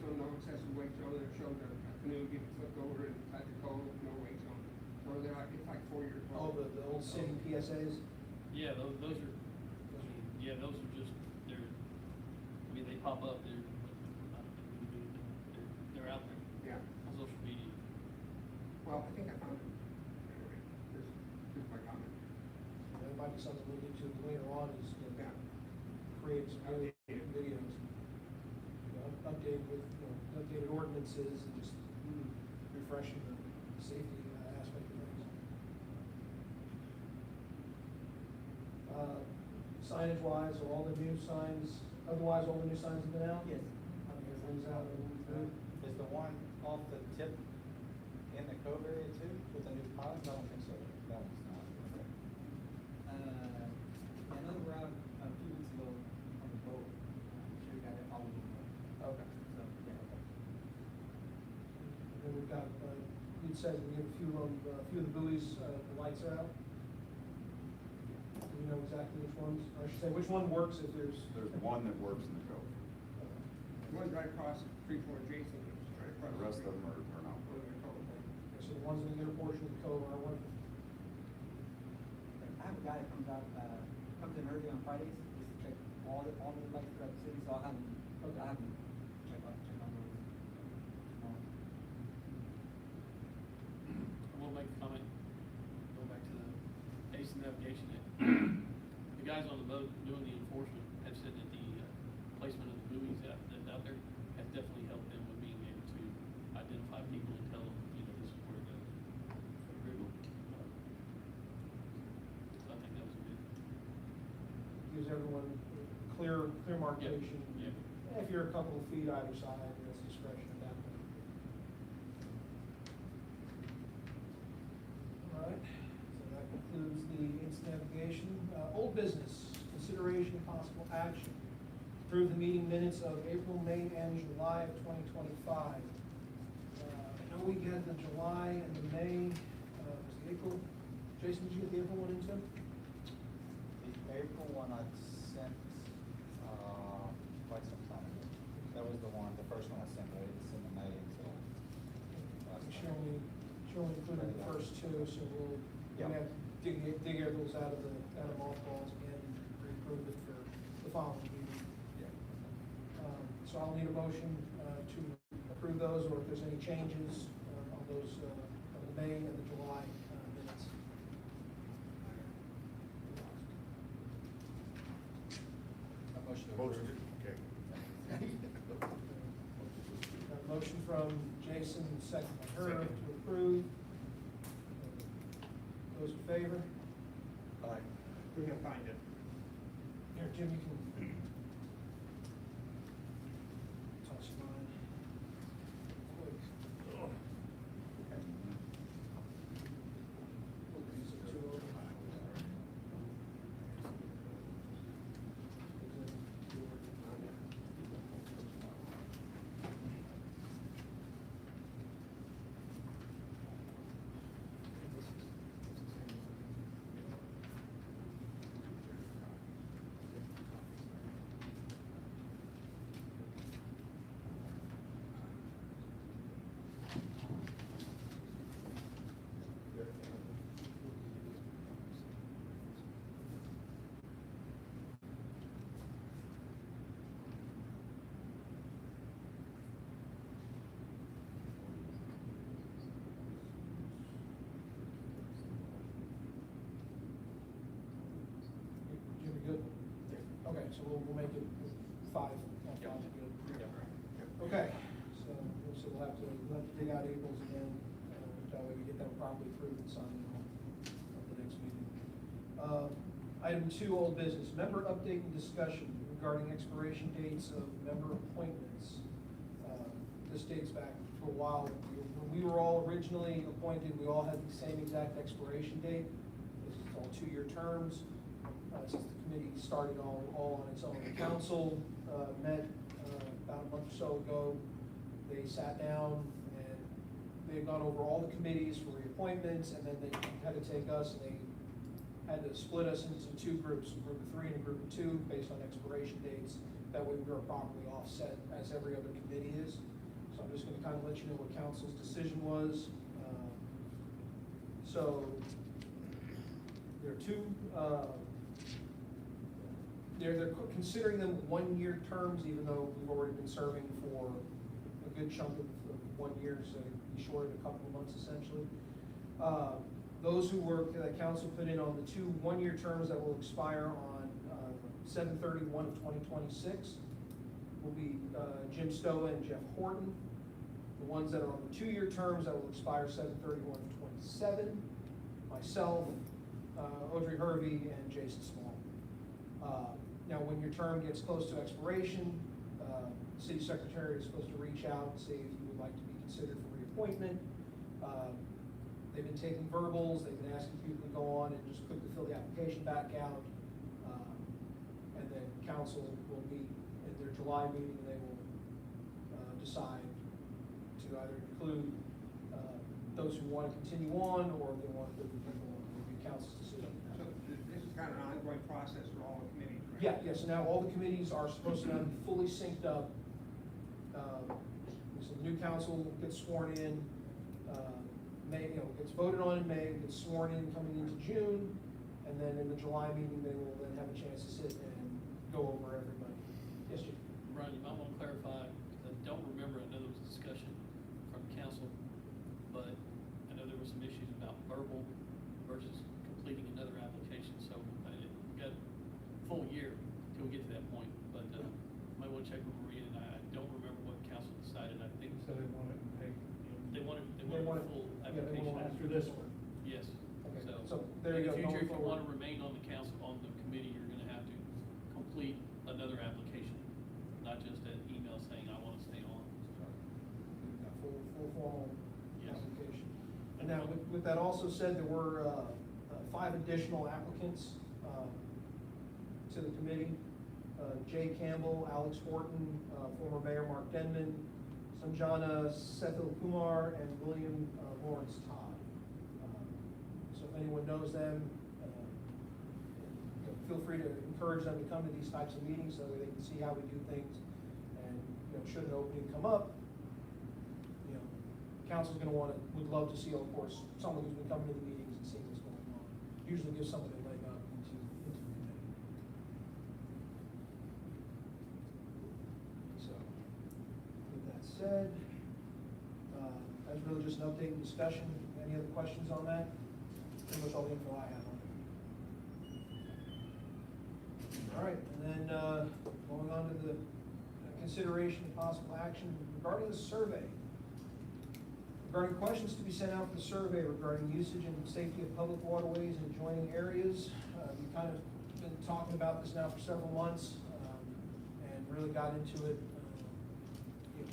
Speaker 4: zone, no excessive wake zone, it shows a canoe getting flipped over inside the cove, no wake zone. So they're like, it's like 4 years
Speaker 1: Oh,
Speaker 4: old.
Speaker 1: the old city PSAs?
Speaker 10: Yeah, those are, I mean, yeah, those are just, I mean, they pop up, they're out there
Speaker 4: Yeah,
Speaker 10: on social media.
Speaker 4: well, I think I found it. Anyway, just my comment.
Speaker 1: There might be something we need to later on is
Speaker 4: Yeah.
Speaker 1: create some really videos. Updated with, updated ordinances and just refreshing the safety aspect of things. Signage wise, are all the new signs, otherwise all the new signs have been out?
Speaker 2: Yes.
Speaker 1: Everything's out and moved?
Speaker 2: Is the one off the tip in the cove area too, with the new pilot? I don't think so. That one's not.
Speaker 11: I know we're out a few weeks ago on the boat. I'm sure you got it all of them.
Speaker 1: Okay.
Speaker 11: So, yeah.
Speaker 1: And then we've got, you'd said we have a few of the buoys, the lights are out. Do we know exactly which ones? Or I should say, which one works if there's?
Speaker 9: There's one that works in the cove.
Speaker 4: One's right across the street from Jason, it's right across.
Speaker 9: The rest of them are not.
Speaker 4: One in the cove.
Speaker 1: Okay, so the ones in the inner portion of the cove are working.
Speaker 11: I have a guy that comes in early on Fridays, just to check all the lights throughout the city, so I'll have him check on those.
Speaker 10: I will make a comment, go back to the Haste Navigation. The guys on the boat doing the enforcement have said that the placement of the buoys that's out there has definitely helped them with being able to identify people and tell them, this is where the river. So I think that was a good.
Speaker 1: Gives everyone clear markation.
Speaker 10: Yep.
Speaker 1: If you're a couple of feet either side, that's discretion at that point. All right, so that concludes the instant navigation. Old business, consideration and possible action. Approve the meeting minutes of April, May, and July of 2025. I know we get the July and the May, was the April, Jason, did you get the April one into?
Speaker 2: The April one I sent, quite some time ago. That was the one, the first one I sent, I didn't send the May until last
Speaker 1: She
Speaker 2: time.
Speaker 1: only included the first two, so we'll have to dig those out of mothballs again, and reapprove it for the following meeting.
Speaker 2: Yeah.
Speaker 1: So I'll need a motion to approve those, or if there's any changes on those, on the May and the July minutes.
Speaker 2: A motion to approve.
Speaker 9: Okay.
Speaker 1: Got a motion from Jason, second by Herb
Speaker 8: Second.
Speaker 1: to approve. Those in favor?
Speaker 2: Aye.
Speaker 4: We're gonna find it.
Speaker 1: Here, Jim, you can toss mine. Quick. These are two over. Jimmy, good? Okay, so we'll make it five. Good. Okay, so we'll have to dig out April's again, that way we get them properly approved and signed at the next meeting. Item 2, old business, member update and discussion regarding expiration dates of member appointments. This dates back for a while. When we were all originally appointed, we all had the same exact expiration date. This is all 2-year terms. Since the committee started all on its own. The council met about a month or so ago. They sat down and they had gone over all the committees for reappointments, and then they had to take us and they had to split us into 2 groups, a group of 3 and a group of 2, based on expiration dates. That way we are properly offset as every other committee is. So I'm just gonna kind of let you know what council's decision was. So there are two, they're considering them 1-year terms, even though we've already been serving for a good chunk of 1 year, so be short of a couple of months essentially. Those who were, that council put in on the 2 1-year terms that will expire on 7/31/2026 will be Jim Stowa and Jeff Horton. The ones that are on the 2-year terms that will expire 7/31/27, myself, Audrey Hervey, and Jason Small. Now, when your term gets close to expiration, the city secretary is supposed to reach out and see if you would like to be considered for reappointment. They've been taking verbals, they've been asking people to go on and just quickly fill the application back out. And then council will meet in their July meeting, and they will decide to either include those who want to continue on, or if they want to move people on. It will be council's decision.
Speaker 4: So this is kind of an ongoing process for all the committees, right?
Speaker 1: Yeah, yeah, so now all the committees are supposed to now be fully synced up. So the new council gets sworn in, gets voted on in May, gets sworn in coming into June, and then in the July meeting, they will then have a chance to sit and go over everybody. Yes, Chief?
Speaker 10: Brian, you might want to clarify, because I don't remember, I know there was discussion from council, but I know there were some issues about verbal versus completing another application, so we got a full year till we get to that point, but might want to check with Maria, and I don't remember what council decided. I think
Speaker 3: So they want it to pay.
Speaker 10: they wanted
Speaker 1: They
Speaker 10: a
Speaker 1: want it-
Speaker 10: full
Speaker 1: yeah, they
Speaker 10: application.
Speaker 1: want it
Speaker 3: After this one.
Speaker 10: Yes.
Speaker 1: Okay,
Speaker 10: So
Speaker 1: so there you
Speaker 10: in the
Speaker 1: go,
Speaker 10: future, if
Speaker 1: going
Speaker 10: you want to
Speaker 1: forward.
Speaker 10: remain on the council, on the committee, you're gonna have to complete another application, not just an email saying, I want to stay on.
Speaker 1: Full formal
Speaker 10: Yes.
Speaker 1: application. And now, with that also said, there were 5 additional applicants to the committee. Jay Campbell, Alex Horton, former Mayor Mark Denman, Sanjana Sethil Kumar, and William Lawrence Todd. So if anyone knows them, feel free to encourage them to come to these types of meetings so that they can see how we do things. And should an opening come up, council's gonna would love to see, of course, someone who's been coming to the meetings and seeing what's going on. Usually gives somebody a leg up into the committee. So, with that said, that's really just an update and discussion. Any other questions on that? Pretty much all the info I have on it. All right, and then, going on to the consideration of possible action regarding the survey. Regarding questions to be sent out for the survey regarding usage and safety of public waterways and adjoining areas. We've kind of been talking about this now for several months, and really got into it.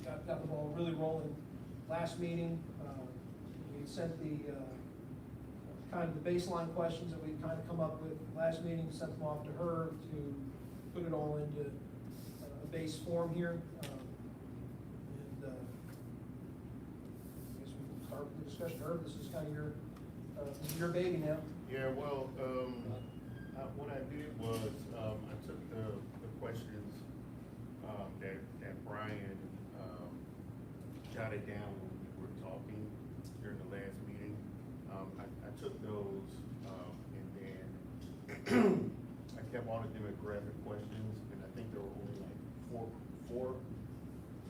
Speaker 1: Got the ball really rolling. Last meeting, we sent the kind of the baseline questions that we kind of come up with. Last meeting, sent them off to her to put it all into a base form here. I guess we can start with the discussion. Herb, this is kind of your baby now.
Speaker 12: Yeah, well, what I did was, I took the questions, that Brian, jotted down when we were talking during the last meeting. I took those, and then I kept all of them as graphic questions, and I think there were only like four,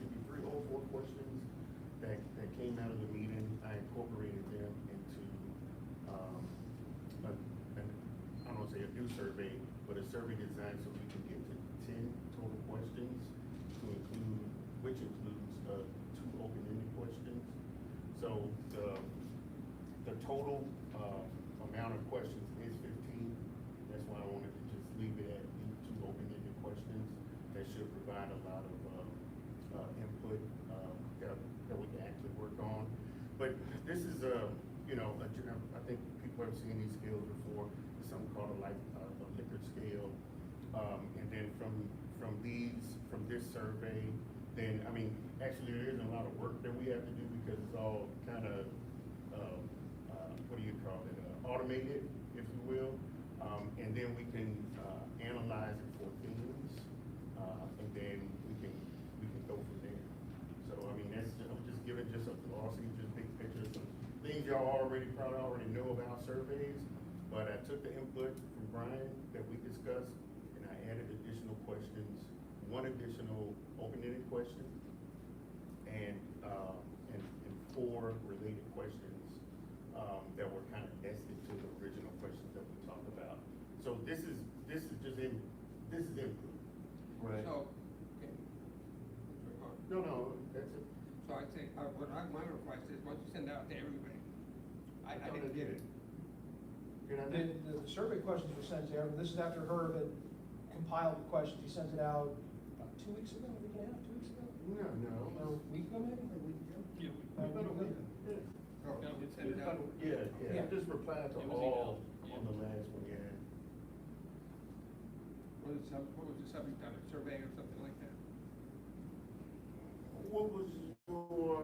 Speaker 12: maybe 3 or 4 questions that came out of the meeting. I incorporated them into, I don't want to say a new survey, but a survey designed so we can get to 10 total questions which includes 2 open-ended questions. So the total amount of questions is 15. That's why I wanted to just leave it at 2 open-ended questions. That should provide a lot of input that we can actually work on. But this is I think people have seen these scales before. It's something called a Likert scale. And then from this survey, then, I mean, actually there isn't a lot of work that we have to do because it's all kind of, what do you call it, automated, if you will. And then we can analyze it for themes. and then we can go from there. So, I mean, I'm just giving just a glossy, just big picture, some things y'all probably already know about surveys, but I took the input from Brian that we discussed, and I added additional questions, one additional open-ended question, and 4 related questions, that were kind of nested to the original questions that we talked about. So this is input. Right.
Speaker 4: So, okay.
Speaker 12: No, that's it.
Speaker 4: So I'd say, my request is, once you send it out to everybody, I didn't get it.
Speaker 12: Did I
Speaker 1: The,
Speaker 12: not?
Speaker 1: the survey questions were sent to everyone. This is after Herb had compiled the questions. He sent it out about 2 weeks ago, a week and a half, 2 weeks ago? Or a week ago, maybe?
Speaker 10: Yeah,
Speaker 1: About a week ago.
Speaker 4: So,
Speaker 10: Yeah.
Speaker 4: you send it out.
Speaker 12: Yeah,
Speaker 1: Yeah.
Speaker 12: I just replied to
Speaker 10: It was
Speaker 12: all
Speaker 10: emailed,
Speaker 12: on the last one, yeah.
Speaker 4: What was the subject of it, survey or something like that?
Speaker 12: What was your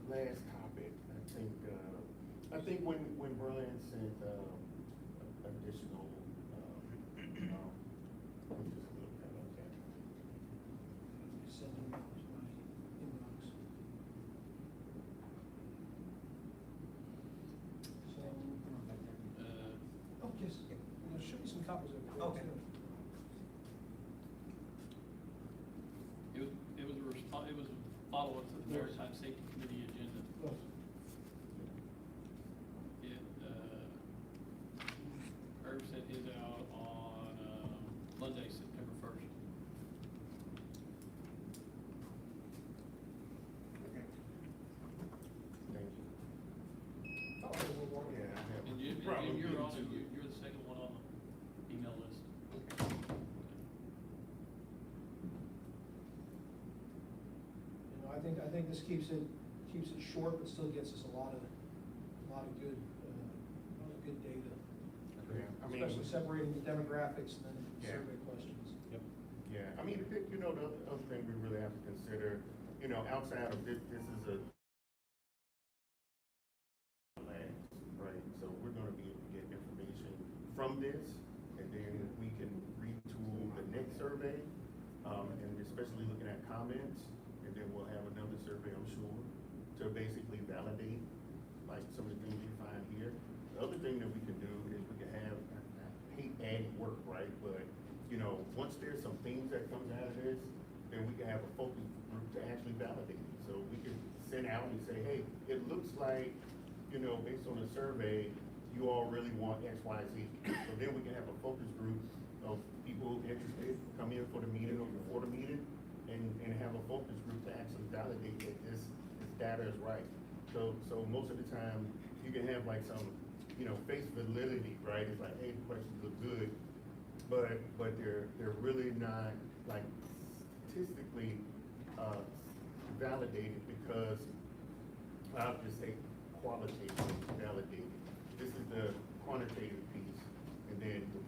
Speaker 12: last topic? I think when Brian sent, additional, let me just look at that.
Speaker 1: Send them out to my inbox. So, oh, yes, there should be some copies of it.
Speaker 11: Okay.
Speaker 10: It was a response, it was a follow-up to the Maritime Safety Committee agenda. Herb sent his out on, Monday, September 1st.
Speaker 4: Okay.
Speaker 12: Thank you.
Speaker 1: Oh, we'll walk it.
Speaker 12: Yeah, I have.
Speaker 10: And you,
Speaker 12: Probably
Speaker 10: and you're on,
Speaker 12: too.
Speaker 10: you're the second one on the email list.
Speaker 1: You know, I think this keeps it short, but still gets us a lot of good, good data.
Speaker 12: Yeah, I mean.
Speaker 1: Especially separating the demographics and then
Speaker 12: Yeah.
Speaker 1: survey questions.
Speaker 12: Yeah, I mean, you know, the other thing we really have to consider, you know, outside of this is a land, right? So we're gonna be able to get information from this, and then we can retool the next survey, and especially looking at comments, and then we'll have another survey, I'm sure, to basically validate, like, some of the things you find here. The other thing that we can do is we can have, I hate adding work, right? But, you know, once there's some things that comes out of this, then we can have a focus group to actually validate it. So we can send out and say, hey, it looks like, you know, based on the survey, you all really want X, Y, Z. So then we can have a focus group of people interested, come in for the meeting or before the meeting, and have a focus group to actually validate that this data is right. So most of the time, you can have like some, you know, face validity, right? It's like, hey, the questions look good, but they're really not like statistically validated, because I'll just say qualitatively validated. This is the quantitative piece, and then the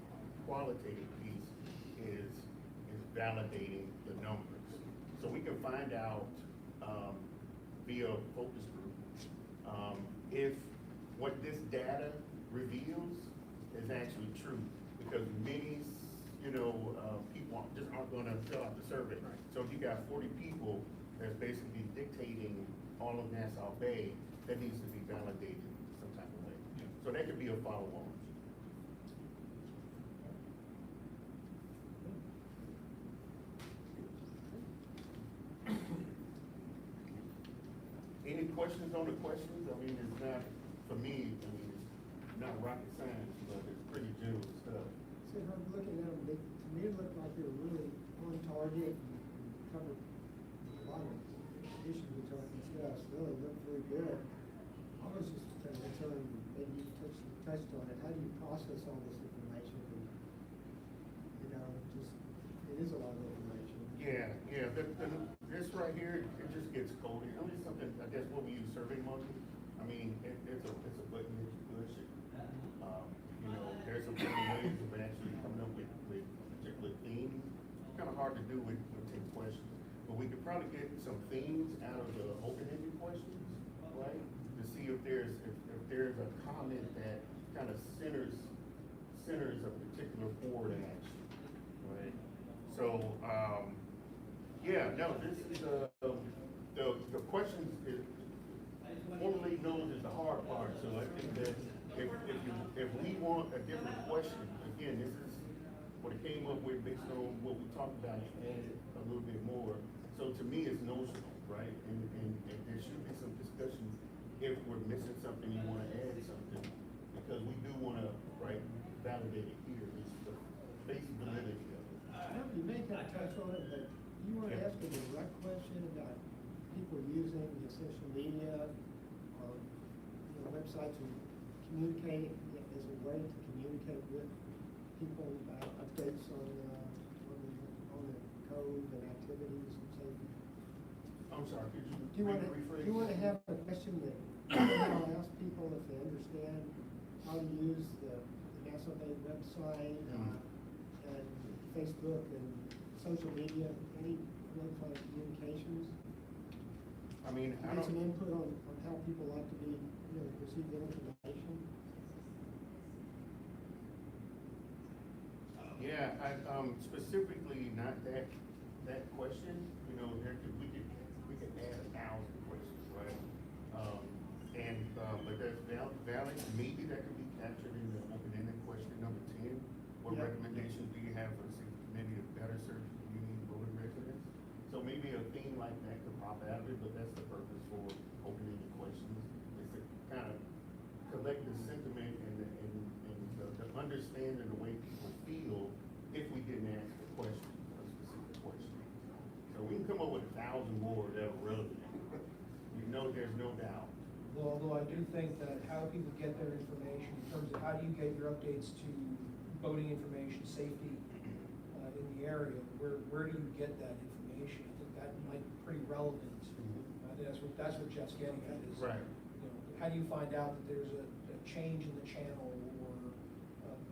Speaker 12: qualitative piece is validating the numbers. So we can find out via focus group if what this data reveals is actually true, because many, you know, people just aren't gonna fill out the survey. So if you got 40 people that's basically dictating all of Nassau Bay, that needs to be validated some type of way. So that could be a follow-on. Any questions on the questions? I mean, it's not, for me, I mean, it's not rocket science, but it's pretty general stuff.
Speaker 13: So I'm looking at them, to me, it looked like they were really on target and covered a lot of issues we talked and discussed, really looked really good. I was just kind of wondering, maybe you touched on it, how do you process all this information? And, you know, it is a lot of information.
Speaker 12: Yeah, this right here, it just gets coded. I mean, something, I guess what we use, Survey Monkey. I mean, it's a button that you push. You know, there's some different ways of actually coming up with a particular theme. Kind of hard to do with 10 questions, but we could probably get some themes out of the open-ended questions, right? To see if there's a comment that kind of centers a particular board action, right? So, yeah, no, this is, the questions is, formulating those is the hard part, so I think that if we want a different question, again, this is what it came up with based on what we talked about, and a little bit more. So to me, it's notional, right? And there should be some discussion if we're missing something, you wanna add something, because we do wanna, right, validate it here, it's the face validity of it.
Speaker 13: No, you may kind of touch on it, but you want to
Speaker 12: Yeah.
Speaker 13: ask a direct question about people using the social media or, websites to communicate as a way to communicate with people about updates on the code and activities and safety.
Speaker 12: I'm sorry, could
Speaker 13: Do
Speaker 12: you
Speaker 13: you want to,
Speaker 12: rephrase?
Speaker 13: do you want to have a question that somehow ask people if they understand how to use the Nassau Bay website, and Facebook and social media, any electronic communications?
Speaker 12: I mean, I
Speaker 13: Get some
Speaker 12: don't,
Speaker 13: input on how people like to be, receive their information?
Speaker 12: yeah, specifically not that question, we could add 1,000 questions, right? But that's valid, maybe that could be captured in the open-ended question number 10. What
Speaker 13: Yeah.
Speaker 12: recommendations do you have for the city committee to better serve the community and voting residents? So maybe a theme like that could pop out of it, but that's the purpose for open-ended questions, is to kind of collect the sentiment and the understanding the way people feel if we didn't ask a question, a specific question. So we can come up with 1,000 more that are relevant. There's no doubt.
Speaker 1: Although I do think that how people get their information in terms of how do you get your updates to voting information, safety, in the area, where do you get that information? I think that might be pretty relevant. I think that's what Jeff's getting at is.
Speaker 12: Right.
Speaker 1: How do you find out that there's a change in the channel or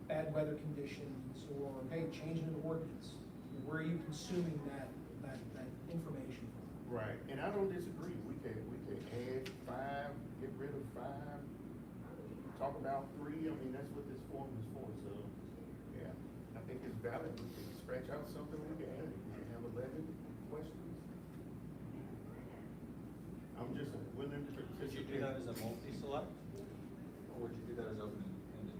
Speaker 1: bad weather conditions or, hey, change in the ordinance? Where are you consuming that information from?
Speaker 12: Right, and I don't disagree. We could add 5, get rid of 5, talk about 3. I mean, that's what this form is for. So, yeah, I think it's valid. We can scratch out something, we can add it. We can have 11 questions. I'm just willing to
Speaker 2: Would
Speaker 12: participate.
Speaker 2: you do that as a multi-select, or would you do that as open-ended?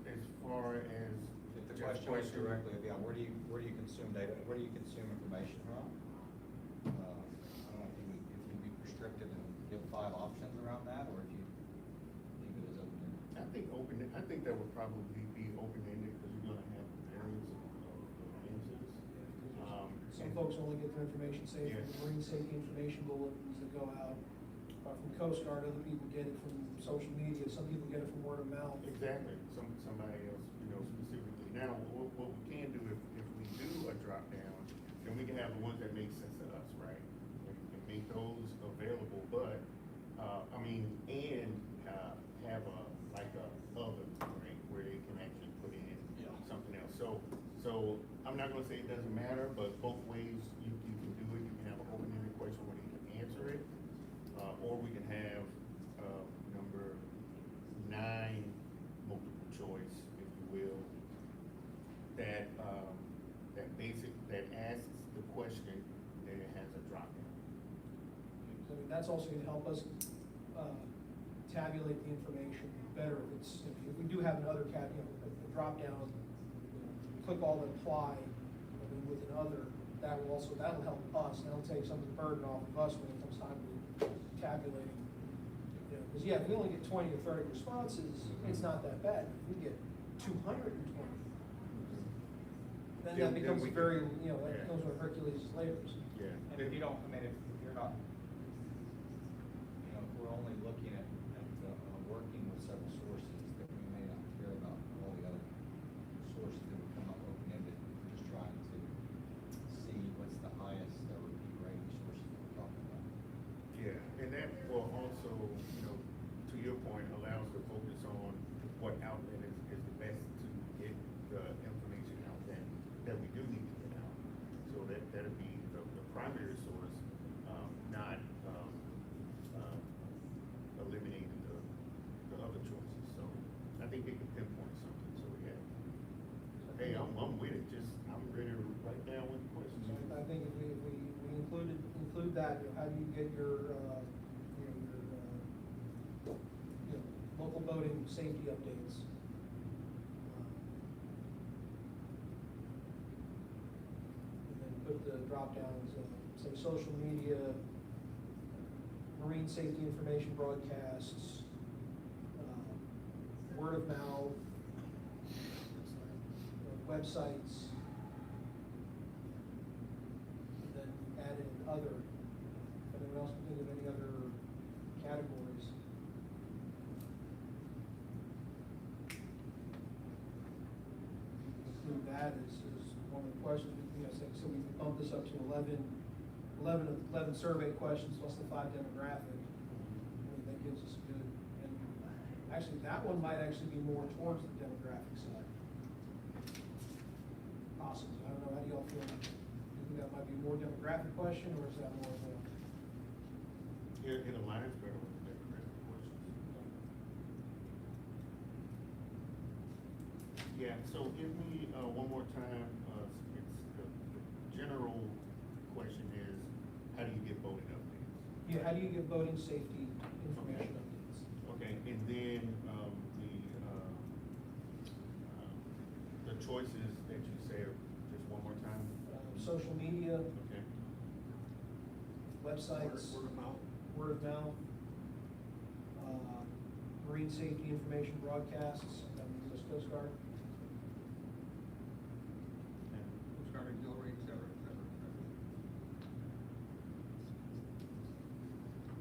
Speaker 12: As far as.
Speaker 2: If the
Speaker 12: Jeff's
Speaker 2: question was directly, yeah, where do you consume data, where do you consume information from? I don't know if you'd be restricted and give 5 options around that, or if you leave it as open-ended.
Speaker 12: I think that would probably be open-ended, because you're gonna have various of answers.
Speaker 1: Some folks only get their information safe from the marine safety information bulletins that go out from Coast Guard. Other people get it from social media. Some people get it from word of mouth.
Speaker 12: Exactly, somebody else, specifically. Now, what we can do, if we do a drop down, then we can have the ones that make sense to us, right? And make those available, but, have a other, right, where they can actually put in something else. So I'm not gonna say it doesn't matter, but both ways you can do it. You can have an open-ended question where you can answer it, or we can have, number 9, multiple choice, if you will, that asks the question, then it has a drop down.
Speaker 1: I mean, that's also gonna help us tabulate the information better. If we do have another a drop down, click all and apply, with another, that'll help us. That'll take some of the burden off of us when it comes time to tabulating. Because if we only get 20 or 30 responses, it's not that bad. If we get 220, then that becomes
Speaker 12: we
Speaker 1: very,
Speaker 12: can-
Speaker 1: that becomes what Hercules' labors.
Speaker 12: Yeah.
Speaker 2: And if you don't, if you're not, if we're only looking at working with several sources, that we may not care about all the other sources that would come up open-ended. We're just trying to see what's the highest repeat rating sources that we're talking about.
Speaker 12: Yeah, and that will also, to your point, allows to focus on what outlet is the best to get the information out that we do need to get out. So that'll be the primary source, not eliminating the other choices. So I think they can pinpoint something, so we have.
Speaker 1: include that, how do you get your, local boating safety updates? And then put the drop downs, say social media, marine safety information broadcasts, word of mouth, websites, and then add in other. Anyone else can think of any other categories? Include that as one of the questions, so we can bump this up to 11 survey questions plus the 5 demographic. I mean, that gives us a good, and actually that one might actually be more towards the demographic side. Possibly, I don't know, how do y'all feel? Do you think that might be more demographic question, or is that more of a?
Speaker 12: It aligns better with the demographic questions. Yeah, so give me, one more time, it's, the general question is, how do you get voting updates?
Speaker 1: Yeah, how do you get voting safety information updates?
Speaker 12: Okay, and then, the choices that you say, just one more time?
Speaker 1: Social media,
Speaker 12: Okay.
Speaker 1: websites.
Speaker 4: Word of mouth.
Speaker 1: Word of mouth. Marine safety information broadcasts, US Coast Guard.
Speaker 4: Coast Guard auxiliary, et cetera, et cetera, et cetera.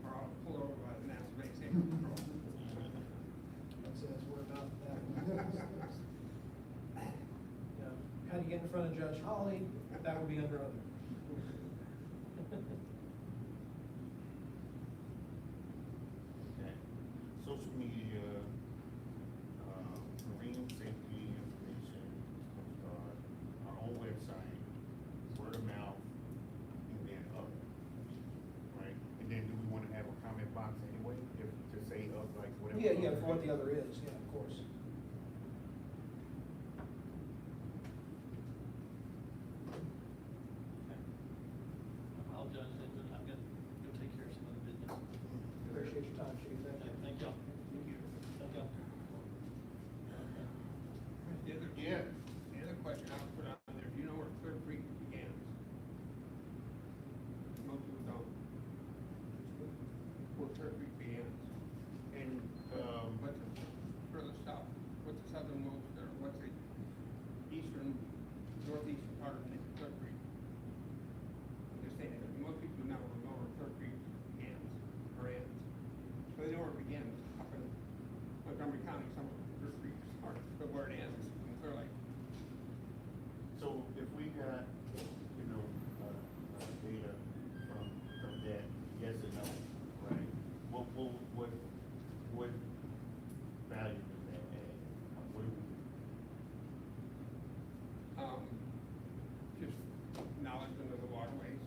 Speaker 4: Or I'll pull over by the Nassau Bay Safety Patrol.
Speaker 1: I'd say that's word of mouth for that one. Yeah. How do you get in front of Judge Holly? That would be under other.
Speaker 12: Okay. Social media, marine safety information, Coast Guard, our own website, word of mouth, and then other. Right? And then do we wanna have a comment box anyway, if, to say of, like, whatever?
Speaker 1: Yeah, for what the other is, yeah, of course.
Speaker 10: I'll judge it, but I've got to go take care of some other business.
Speaker 1: Appreciate your time, Chief, thank you.
Speaker 10: Thank y'all. Thank y'all.
Speaker 4: The other question I'll put out there, do you know where Clear Creek began? Most people don't. Where Clear Creek begins.
Speaker 12: And,
Speaker 4: What's the further south, what's the southernmost, or what's the eastern, northeastern part of Clear Creek? I'm just saying, that most people know where Clear Creek begins, or ends. So they know where it begins, up in Montgomery County, somewhere Clear Creek starts, but where it ends is in Clear Lake.
Speaker 12: so if we got, data from that, yes or no, right? What value does that add? What do we?
Speaker 4: Just knowledge into the waterways.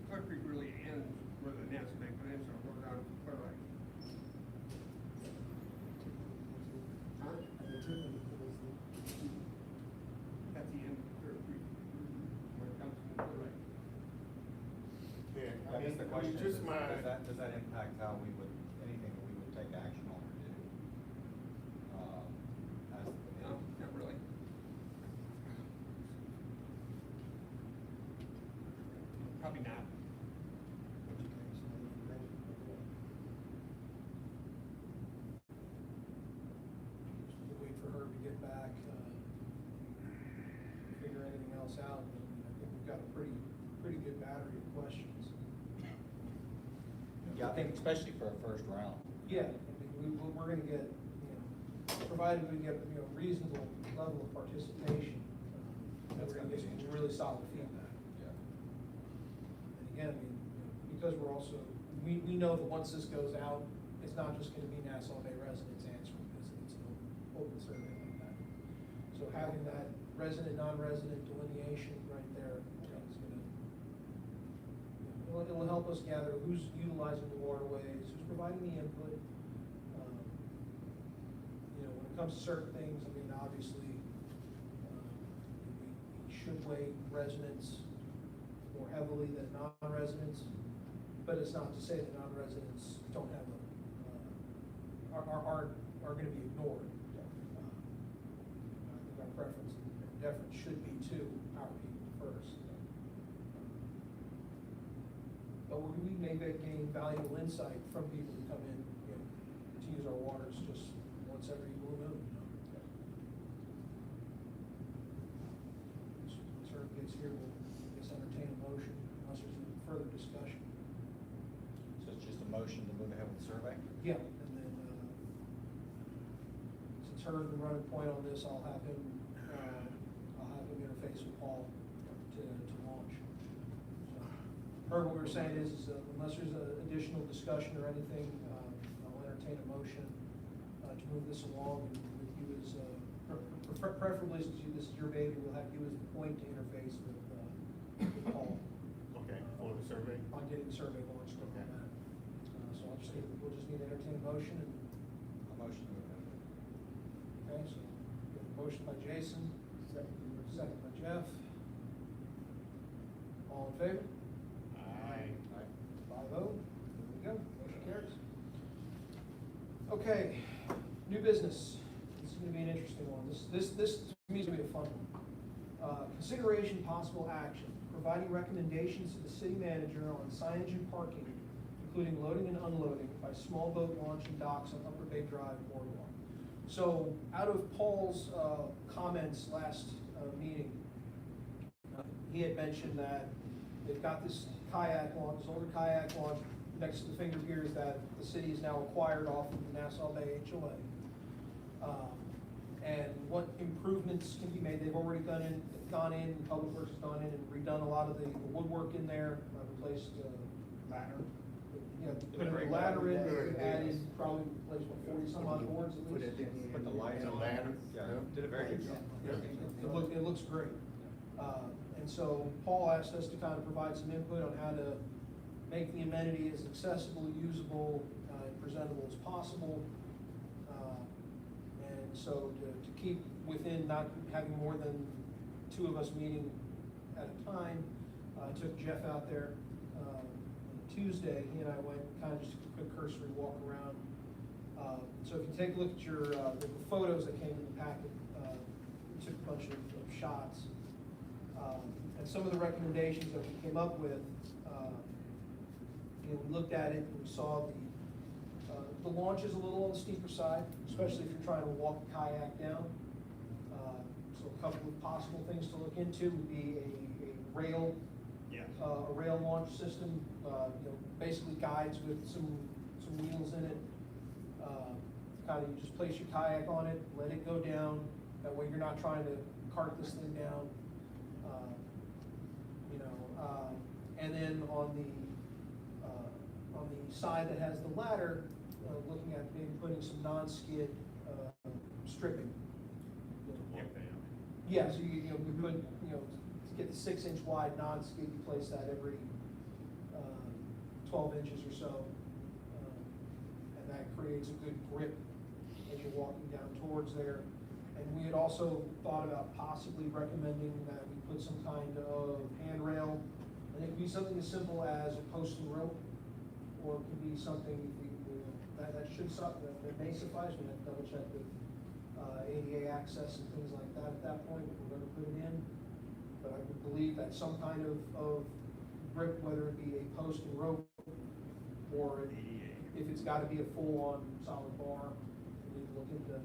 Speaker 4: Clear Creek really ends where the Nassau Bay Peninsula goes down to Clear Lake. Huh? That's the end of Clear Creek, when it comes to Clear Lake.
Speaker 12: Yeah,
Speaker 2: I guess the question is,
Speaker 12: just my.
Speaker 2: does that impact how we would, anything that we would take action on or do?
Speaker 4: No, not really. Probably not.
Speaker 1: We'll wait for her to get back, figure anything else out, and I think we've got a pretty good battery of questions.
Speaker 2: Yeah, I think especially for a first round.
Speaker 1: Yeah, I mean, we're gonna get, provided we get, reasonable level of participation, we're gonna get some really solid feedback.
Speaker 2: Yeah.
Speaker 1: And again, I mean, because we're also, we know that once this goes out, it's not just gonna be Nassau Bay residents answering this, it's an open survey like that. So having that resident, non-resident delineation right there, I think is gonna, it'll help us gather who's utilizing the waterways, who's providing the input. When it comes to certain things, I mean, obviously, we should weigh residents more heavily than non-residents, but it's not to say that non-residents don't have are gonna be ignored. I think our preference and deference should be to our people first. But we may gain valuable insight from people who come in, you know, to use our waters just once every blue moon. Sir gets here, we'll just entertain a motion unless there's any further discussion.
Speaker 2: So it's just a motion to move ahead with the survey?
Speaker 1: Yeah, and then, since Herb the running point on this, I'll have him interface with Paul to launch. So, Herb, what we were saying is unless there's additional discussion or anything, I'll entertain a motion to move this along and with you as, preferably since this is your baby, we'll have you as the point to interface with Paul.
Speaker 12: Okay, for the survey?
Speaker 1: On getting the survey launched on
Speaker 12: Okay.
Speaker 1: that. So we'll just need to entertain a motion and,
Speaker 2: A motion to move ahead.
Speaker 1: okay, so we have a motion by Jason, second by Jeff. All in favor?
Speaker 12: Aye.
Speaker 1: 5-0, there we go, motion carries. Okay, new business, this is gonna be an interesting one, this to me is gonna be a fun one. Consideration possible action, providing recommendations to the city manager on signage and parking, including loading and unloading by small boat launch and docks on Upper Bay Drive Boardwalk. So, out of Paul's comments last meeting, he had mentioned that they've got this kayak launch, this older kayak launch next to the finger piers that the city has now acquired off of the Nassau Bay HOA. And what improvements can be made, they've already gone in, Public Works has gone in and redone a lot of the woodwork in there, replaced,
Speaker 4: Ladder.
Speaker 1: you know, put a ladder in, they've added probably, like, 40 some odd boards at least.
Speaker 2: Put the lights
Speaker 12: The
Speaker 2: on.
Speaker 12: ladder.
Speaker 2: Yeah, did a very good job.
Speaker 1: It looks great. And so Paul asked us to kind of provide some input on how to make the amenity as accessible, usable, and presentable as possible. And so to keep within not having more than 2 of us meeting at a time, I took Jeff out there on Tuesday. He and I went kind of just a quick cursory walk around. So if you take a look at your the photos that came in the packet, we took a bunch of shots. And some of the recommendations that we came up with, you know, we looked at it and we saw the launch is a little on the steeper side, especially if you're trying to walk a kayak down. So a couple of possible things to look into would be a rail, a rail launch system, you know, basically guides with some wheels in it. Kind of you just place your kayak on it, let it go down. That way you're not trying to cart this thing down. You know, and then on the side that has the ladder, looking at maybe putting some non-skid stripping. Yeah, so you know, we put, you know, to get the 6-inch wide non-skid, you place that every 12 inches or so. And that creates a good grip as you're walking down towards there. And we had also thought about possibly recommending that we put some kind of handrail. And it could be something as simple as a post and rope, or it could be something that may suffice. We have to double check with ADA access and things like that at that point, if we're gonna put it in. But I would believe that some kind of grip, whether it be a post and rope, or if it's gotta be a full-on solid bar, we need to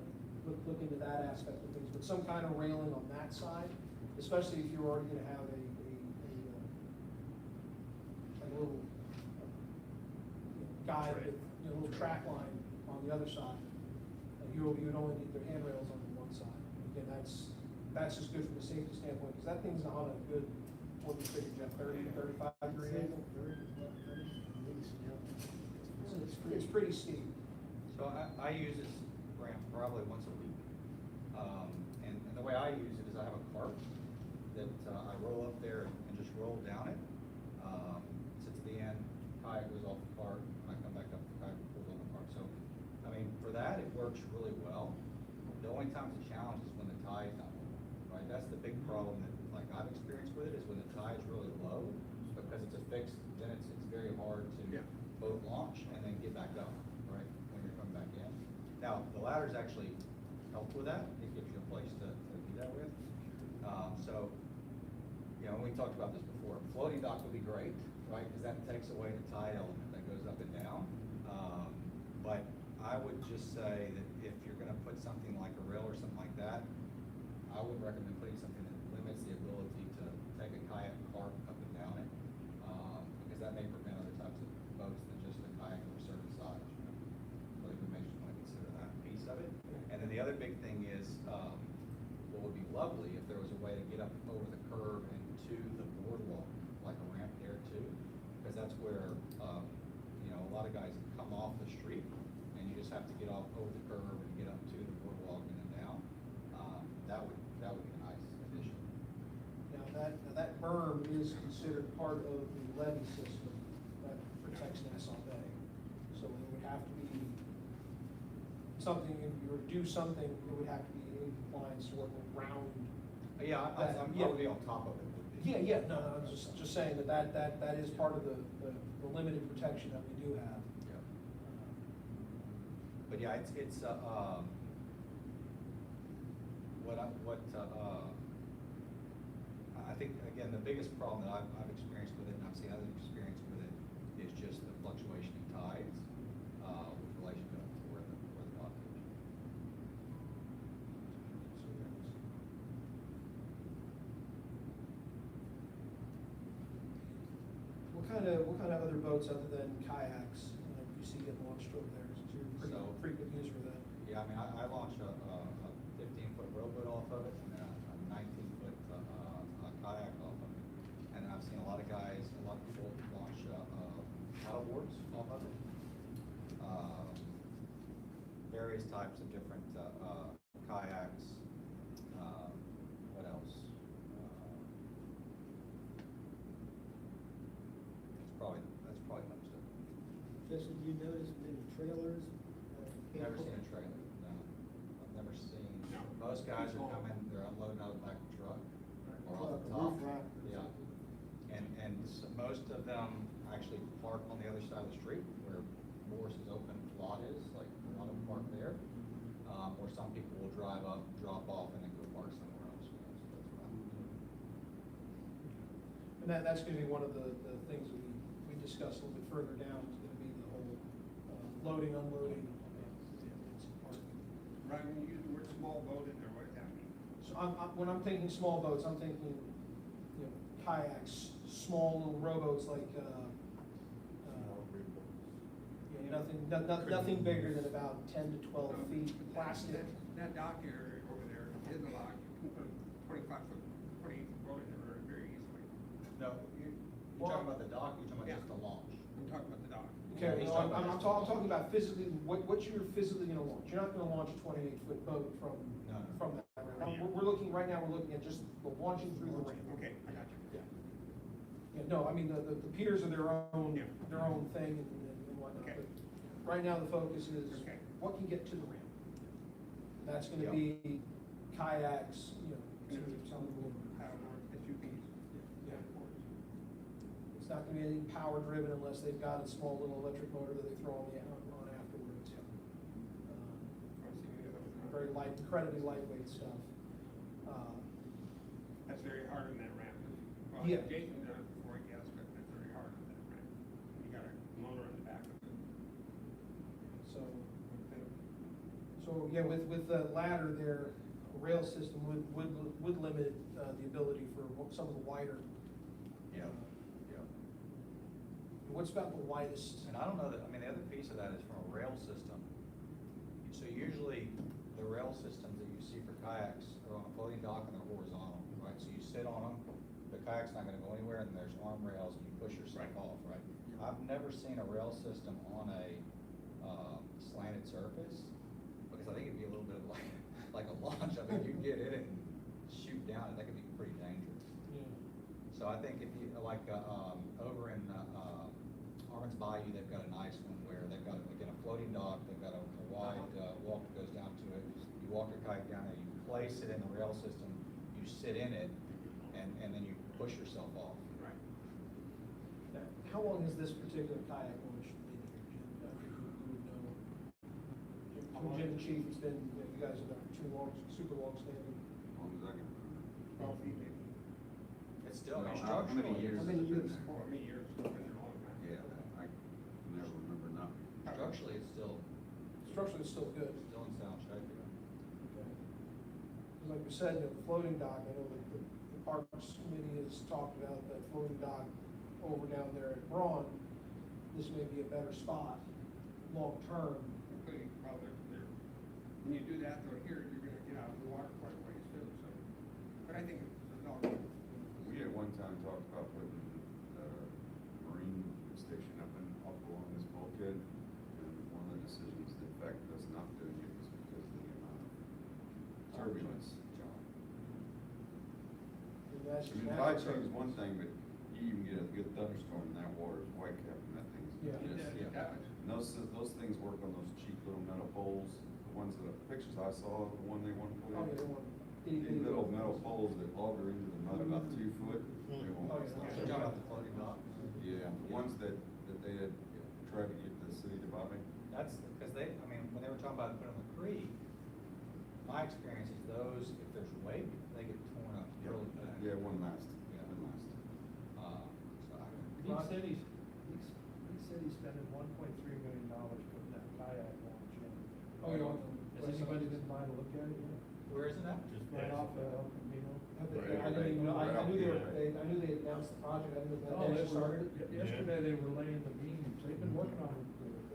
Speaker 1: look into that aspect of things. But some kind of railing on that side, especially if you're already gonna have a little guide with, you know, a little track line on the other side. You would only need the handrails on the one side. Again, that's just good from a safety standpoint, because that thing's on a good, what do you figure, Jeff, 35 degree angle? So it's pretty steep.
Speaker 2: So I use this ramp probably once a week. And the way I use it is I have a cart that I roll up there and just roll down it. Sits at the end, kayak goes off the cart, and I come back up, the kayak pulls on the cart. So, I mean, for that, it works really well. The only time it's a challenge is when the tide's not low, right? That's the big problem that, like, I've experienced with it, is when the tide's really low, the a fixed, then it's very hard to
Speaker 9: Yeah.
Speaker 2: both launch and then get back up, right, when you're coming back in. Now, the ladders actually help with that, it gives you a place to do that with. So, you know, we talked about this before, floating dock would be great, right, because that takes away the tide element that goes up and down. But I would just say that if you're gonna put something like a rail or something like that, I would recommend putting something that limits the ability to take a kayak cart up and down it, because that may prevent other types of boats than just a kayak of a certain size. So you may just wanna consider that piece of it. And then the other big thing is, what would be lovely if there was a way to get up over the curb and to the boardwalk, like a ramp there too, because that's where, you know, a lot of guys come off the street and you just have to get off over the curb and get up to the boardwalk and then down. That would be a nice addition.
Speaker 1: Now, that berm is considered part of the levee system that protects Nassau Bay. So it would have to be something, if you were to do something, it would have to be in compliance or around.
Speaker 2: Yeah, I'm probably on top of it.
Speaker 1: Yeah, no, I'm just saying that is part of the limited protection that we do have.
Speaker 2: Yeah. But yeah, it's I think, again, the biggest problem that I've experienced with it, and I've seen others experience with it, is just the fluctuation in tides, with relation to where the dock is.
Speaker 1: What kind of other boats other than kayaks you see getting launched over there? Since you're a pretty
Speaker 2: So-
Speaker 1: frequent user of that.
Speaker 2: Yeah, I mean, I launch a 15-foot rowboat off of it, and then a 19-foot kayak off of it. And I've seen a lot of people launch paddle boards off of it. Various types of different kayaks. What else? That's probably most of it.
Speaker 13: Jesse, do you notice many trailers?
Speaker 2: Never seen a trailer, no. I've never seen, most guys are coming, they're unloading out of the back of the truck or off the top. Yeah. And most of them actually park on the other side of the street where Morris's open lot is, like one of them park there. Or some people will drive up, drop off, and then go park somewhere else. So that's what I'm doing.
Speaker 1: And that's gonna be one of the things that we discussed a little bit further down, is gonna be the whole loading, unloading.
Speaker 4: Right, when you use the word small boat in there, what does that mean?
Speaker 1: So when I'm thinking small boats, I'm thinking, you know, kayaks, small little rowboats like, nothing bigger than about 10 to 12 feet, plastic.
Speaker 4: That dock area over there is a lot, you can put a 25-foot, 20-foot boat in there very easily.
Speaker 2: No, you're talking about the dock, you're talking about just the launch.
Speaker 4: I'm talking about the dock.
Speaker 1: Okay,
Speaker 2: he's
Speaker 1: no,
Speaker 2: talking
Speaker 1: I'm
Speaker 2: about-
Speaker 1: talking about physically, what you're physically gonna launch. You're not gonna launch a 28-foot boat from
Speaker 2: No.
Speaker 1: that ramp. We're looking, right now, we're looking at just the launching through the ramp.
Speaker 4: Okay, I got you.
Speaker 1: Yeah. Yeah, no, I mean, the piers are their own thing and whatnot.
Speaker 4: Okay.
Speaker 1: But right now, the focus is
Speaker 4: Okay.
Speaker 1: what can get to the ramp. That's gonna
Speaker 2: Yeah.
Speaker 1: be kayaks, you know, some of them.
Speaker 4: SUVs.
Speaker 1: Yeah. It's not gonna be anything power driven unless they've got a small little electric motor that they throw on afterwards. Very light, incredibly lightweight stuff.
Speaker 4: That's very hard on that ramp. Well,
Speaker 1: Yeah.
Speaker 4: Jason done it before, I guess, but that's very hard on that ramp. You got a motor on the back of it.
Speaker 1: So yeah, with the ladder there, a rail system would limit the ability for some of the wider.
Speaker 2: Yeah, yeah.
Speaker 1: What's about the widest?
Speaker 2: And I don't know that, I mean, the other piece of that is from a rail system. So usually, the rail systems that you see for kayaks are on a floating dock and they're horizontal, right? So you sit on them, the kayak's not gonna go anywhere, and there's arm rails, and you push yourself off, right? I've never seen a rail system on a slanted surface, because I think it'd be a little bit of like a launch. I think you can get in it and shoot down, and that could be pretty dangerous.
Speaker 1: Yeah.
Speaker 2: So I think if you, like, over in Armin's Bayou, they've got a nice one where they've got, again, a floating dock, they've got a wide walk that goes down to it. You walk your kayak down there, you place it in the rail system, you sit in it, and then you push yourself off.
Speaker 4: Right.
Speaker 1: how long has this particular kayak launch been here, Jim? I think you would know. Jim, the chief, it's been, you guys have got super long standing.
Speaker 9: As long as I can remember.
Speaker 2: It's still, I mean,
Speaker 9: How many
Speaker 2: structurally,
Speaker 9: years?
Speaker 4: How many years? Oh, how many years? It's been a long time.
Speaker 9: Yeah, I never remember not.
Speaker 2: structurally, it's still
Speaker 1: Structurally, it's still good.
Speaker 2: in sound shape, yeah.
Speaker 1: Okay. 'Cause like we said, you know, the floating dock, I know that the Parks Committee has talked about that floating dock over down there at Braun. This may be a better spot, long-term.
Speaker 4: Including probably there. When you do that though, here, you're gonna get out of the water quite a ways too, so. But I think it's all good.
Speaker 9: We at one time talked about putting a marine station up along this bulkhead, and one of the decisions that affected us not doing it was because of the amount of turbulence.
Speaker 1: And that's
Speaker 9: I mean,
Speaker 1: just
Speaker 9: tide
Speaker 1: natural.
Speaker 9: change is one thing, but you even get a good thunderstorm and that water is white cap and that thing's
Speaker 1: Yeah.
Speaker 9: just.
Speaker 2: Yeah.
Speaker 9: And those things work on those cheap little metal poles, the ones that, the pictures I saw, the one they want to put
Speaker 1: Oh, yeah, they
Speaker 9: in.
Speaker 1: want
Speaker 9: These little metal poles that auger into the mud about 2 foot, they won't
Speaker 1: Oh,
Speaker 9: last
Speaker 1: yeah.
Speaker 9: long.
Speaker 2: You're talking about the floating dock?
Speaker 9: Yeah, the ones that they had tried to get the city to buy.
Speaker 2: That's, because they, I mean, when they were talking about putting on the creek, my experience is those, if there's wake, they get torn up really bad.
Speaker 9: Yeah, one last,
Speaker 2: Yeah.
Speaker 9: one last.
Speaker 2: So I
Speaker 3: He said he's spending $1.3 million putting that kayak launch in.
Speaker 1: Oh, you want
Speaker 3: Has anybody been by to look at it yet?
Speaker 2: Where is it at?
Speaker 3: Just right off El Camino?
Speaker 1: I didn't even know, I knew I knew they announced the project, I didn't know
Speaker 3: Oh,
Speaker 1: that they
Speaker 3: they
Speaker 1: started.
Speaker 3: yesterday they were laying the beams, they've been working on it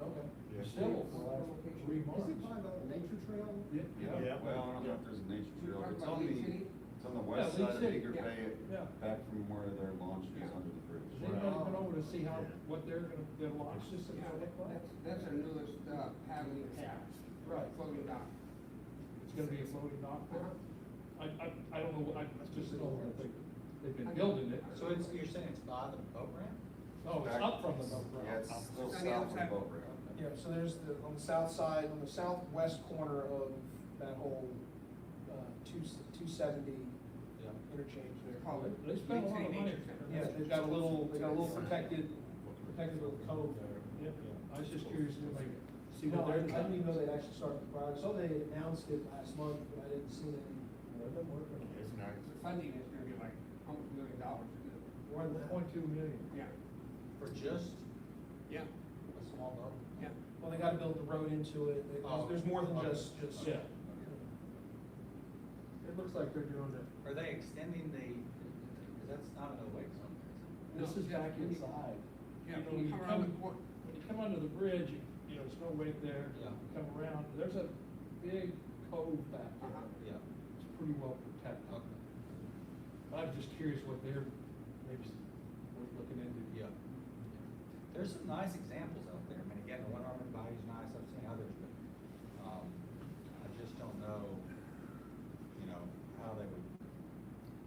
Speaker 1: Okay.
Speaker 3: still for the last 3
Speaker 13: Is
Speaker 3: months.
Speaker 13: it by the nature trail?
Speaker 3: Yeah.
Speaker 9: Well, I don't know if there's a nature trail,
Speaker 4: talking
Speaker 9: it's
Speaker 4: about
Speaker 9: on
Speaker 4: Lee
Speaker 9: the,
Speaker 4: City?
Speaker 9: it's on the west
Speaker 3: Yeah, Lee
Speaker 9: side of
Speaker 3: City,
Speaker 9: Eager
Speaker 4: yeah.
Speaker 9: Bay,
Speaker 3: Yeah.
Speaker 9: back from where their launch is
Speaker 4: Yeah.
Speaker 9: under the bridge.
Speaker 3: Has anybody been over to see how, what they're gonna, their launch system
Speaker 4: Yeah,
Speaker 3: gonna look like?
Speaker 4: that's our newest, paddling pad.
Speaker 3: Right.
Speaker 4: Floating dock.
Speaker 3: It's gonna be a floating dock there? I don't know, I just know that they've been building it.
Speaker 2: So it's, you're saying it's by the boat ramp?
Speaker 3: No, it's up from the boat ramp.
Speaker 9: Yeah, it's a little
Speaker 4: It's on the
Speaker 9: south
Speaker 4: other
Speaker 9: of
Speaker 4: side.
Speaker 9: the boat ramp.
Speaker 1: Yeah, so there's the, on the south side, on the southwest corner of that whole, 270
Speaker 2: Yeah.
Speaker 1: interchange there.
Speaker 4: Call it.
Speaker 3: They spent a lot of
Speaker 4: Lee
Speaker 3: money.
Speaker 4: City Nature Center.
Speaker 1: Yeah, they've got a little protected little cove there.
Speaker 3: Yeah, I was just curious to like, see
Speaker 1: No,
Speaker 3: what
Speaker 1: I
Speaker 3: they're.
Speaker 1: didn't even know they'd actually started the project, so they announced it last month, but I didn't see any.
Speaker 3: They've been working on it.
Speaker 12: It's nice.
Speaker 4: The funding is gonna be like almost $1 million, isn't it?
Speaker 1: More than that.
Speaker 3: 1.2 million.
Speaker 4: Yeah,
Speaker 2: For just
Speaker 4: yeah,
Speaker 2: a small boat?
Speaker 4: yeah.
Speaker 1: Well, they gotta build the road into it, there's more than just.
Speaker 3: Yeah. It looks like they're doing it.
Speaker 2: Are they extending the, because that's not an wake zone.
Speaker 3: This is back inside.
Speaker 4: Yeah,
Speaker 3: You know,
Speaker 4: when you come around the corner.
Speaker 3: When you come under the bridge, you know, there's no wake there.
Speaker 2: Yeah.
Speaker 3: You come around, there's a big cove back there.
Speaker 2: Yeah.
Speaker 3: It's pretty well protected.
Speaker 2: Okay.
Speaker 3: I'm just curious what they're, maybe worth looking into.
Speaker 2: Yeah. There's some nice examples out there. I mean, again, the one armored body's nice, I've seen others, but, I just don't know, you know, how they would,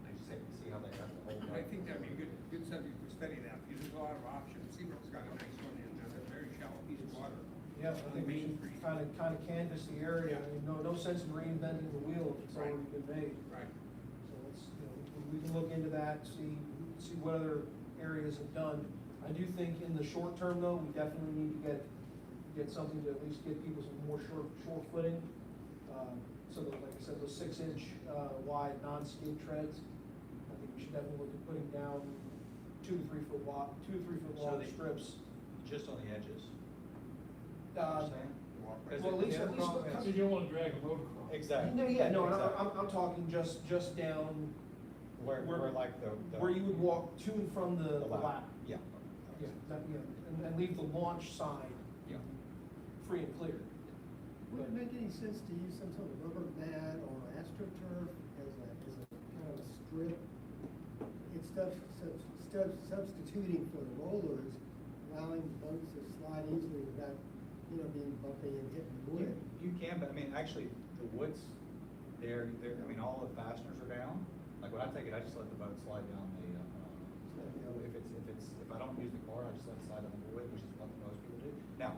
Speaker 2: I just see how they have to hold up.
Speaker 4: I think that'd be a good subject to study that, because there's a lot of options. Seabrook's got a nice one in there, that's a very shallow piece of water.
Speaker 1: Yeah, I think we should kind of canvass the area, I mean, no sense in reinventing the wheel if it's
Speaker 4: Right.
Speaker 1: already been made.
Speaker 4: Right.
Speaker 1: So let's, you know, we can look into that, see what other areas have done. I do think in the short term though, we definitely need to get something to at least get people some more short footing. So that, like I said, those 6-inch wide non-skid treads, I think we should definitely look at putting down 2 to 3 foot long
Speaker 2: So they-
Speaker 1: strips.
Speaker 2: Just on the edges,
Speaker 1: Uh,
Speaker 2: you're saying?
Speaker 1: well, at least-
Speaker 3: So you don't wanna drag a boat across.
Speaker 2: Exactly.
Speaker 1: No, yeah, no,
Speaker 2: Exactly.
Speaker 1: I'm talking just down
Speaker 2: Where like the.
Speaker 1: where you would walk to and from the lap.
Speaker 2: Yeah.
Speaker 1: Yeah, and leave the launch side
Speaker 2: Yeah.
Speaker 1: free and clear.
Speaker 13: Would it make any sense to use some sort of rubber mat or astroturf as a kind of a strip? It's substituting for the rollers, allowing the boats to slide easily without, being bumpy and hitting wood.
Speaker 2: You can, but I mean, actually, the woods, I mean, all the fasteners are down. Like when I take it, I just let the boat slide down the, if I don't use the car, I just let it slide down the wood, which is what most people do. Now,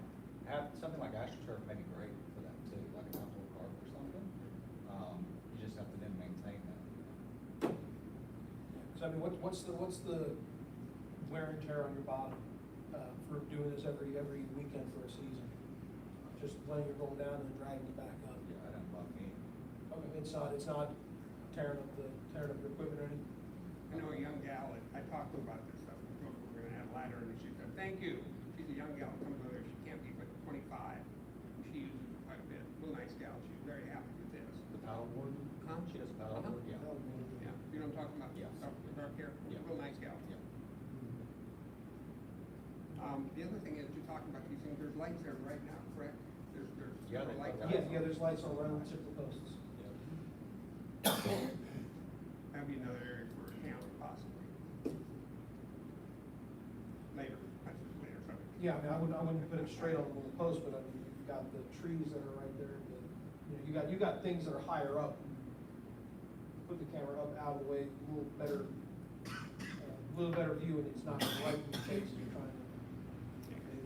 Speaker 2: have something like AstroTurf may be great for that too, like an outdoor carpet or something. You just have to then maintain that.
Speaker 1: So I mean, what's the wear and tear on your bottom? for doing this every weekend for a season. Just letting it roll down and then dragging it back up.
Speaker 2: Yeah, I don't bug me.
Speaker 1: Okay, it's not tearing up the equipment or anything?
Speaker 4: I know a young gal, I talked to her about this stuff, we're gonna have a ladder, and she said, thank you. She's a young gal, comes over there, she can't be but 25. She uses it quite a bit, real nice gal, she's very happy with this.
Speaker 2: The paddleboard?
Speaker 4: Huh?
Speaker 2: She does paddleboard, yeah.
Speaker 4: Yeah, you know what I'm talking about?
Speaker 2: Yes.
Speaker 4: Up the dark hair,
Speaker 2: Yeah.
Speaker 4: real nice gal.
Speaker 2: Yeah.
Speaker 4: The other thing is, you're talking about these things, there's lights there right now, correct? There's
Speaker 2: Yeah, they
Speaker 4: lights.
Speaker 2: put
Speaker 1: Yeah, there's lights all around the typical posts.
Speaker 4: That'd be another area for a camera possibly. Later, that's just later subject.
Speaker 1: Yeah, I mean, I wouldn't put it straight on the post, but I mean, you've got the trees that are right there, you got things that are higher up. Put the camera up out of the way, a little better view, and it's not right in the face you're trying to.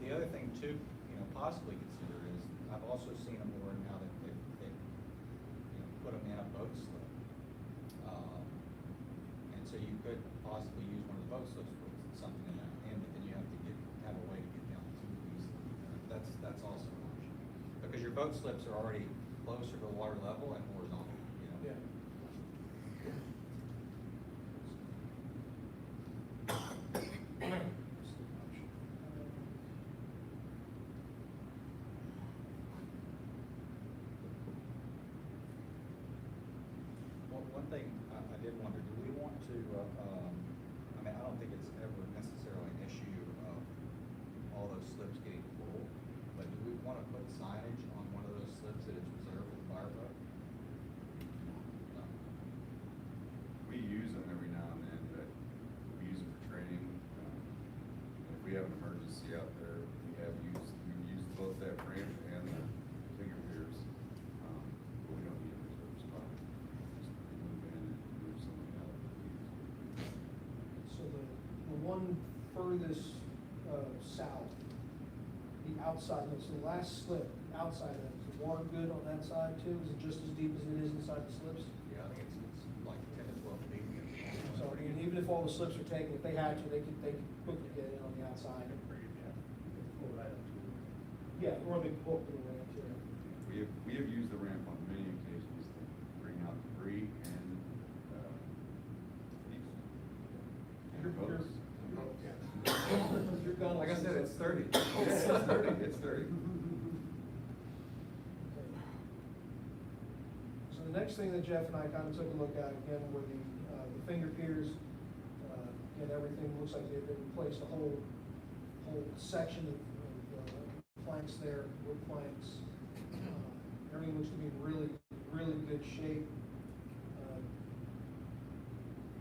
Speaker 2: The other thing too, possibly consider is, I've also seen them where now that they've put them in a boat slip. And so you could possibly use one of the boat slips for something in that, and but then you have to have a way to get down to these. That's also an option. Because your boat slips are already closer to water level and horizontal,
Speaker 1: Yeah.
Speaker 2: One thing I did wonder, do we want to, I don't think it's ever necessarily an issue of all those slips getting full, but do we want to put signage on one of those slips that it's reserved for the fire boat? No.
Speaker 9: We use them every now and then, but we use them for training. If we have an emergency out there, we've used both that ramp and the finger piers, but we don't need a reserve spot. Just move in and move something out.
Speaker 1: So the one furthest south, the outside, so the last slip, outside of it, is the water good on that side too? Is it just as deep as it is inside the slips?
Speaker 2: Yeah, I think it's like 10 to 12 feet.
Speaker 1: So I mean, even if all the slips are taken, if they had to, they could quickly get in on the outside. Yeah, or they could pull up to the ramp too.
Speaker 9: We have used the ramp on many occasions to bring out debris and, boats.
Speaker 1: Your gun.
Speaker 2: Like I said, it's 30. It's 30, it's 30.
Speaker 1: So the next thing that Jeff and I kind of took a look at again were the finger piers. Again, everything looks like they've been replaced, a whole section of planks there, wood planks. Everything looks to be in really, really good shape.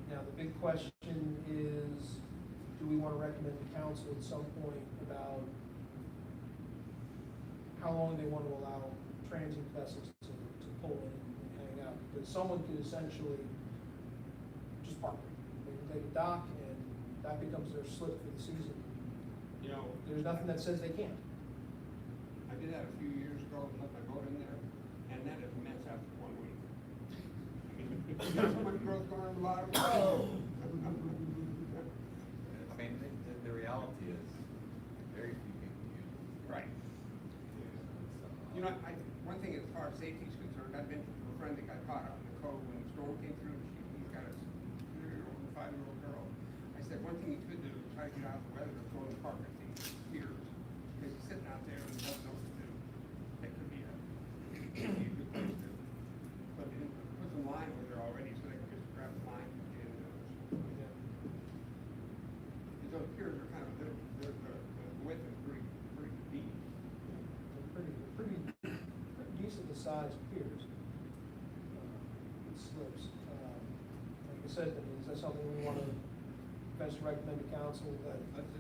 Speaker 1: Now, the big question is, do we want to recommend to council at some point about how long they want to allow transient vessels to pull in and hang out? Because someone could essentially just park it. They can take a dock and that becomes their slip for the season.
Speaker 4: You know,
Speaker 1: There's nothing that says they can't.
Speaker 4: I did that a few years ago, left my boat in there, and that is a mess after 1 week. I mean, so much growth going on the bottom.
Speaker 2: I mean, the reality is, very few people use it.
Speaker 4: Right. You know, one thing as far as safety is concerned, I've been to a friend that got caught out in the cove when the storm came through. He's got a 3-year-old and 5-year-old girl. I said, one thing he could do is try to get out of the weather and throw in the park at these piers. Because he's sitting out there and doesn't know what to do. That could be a huge good place to put some line over there already so they can just grab the line and get into it. Because those piers are kind of little, the width is pretty deep.
Speaker 1: They're pretty decently sized piers. With slips. Like I said, I mean, is that something we want to best recommend to council that?
Speaker 4: Let's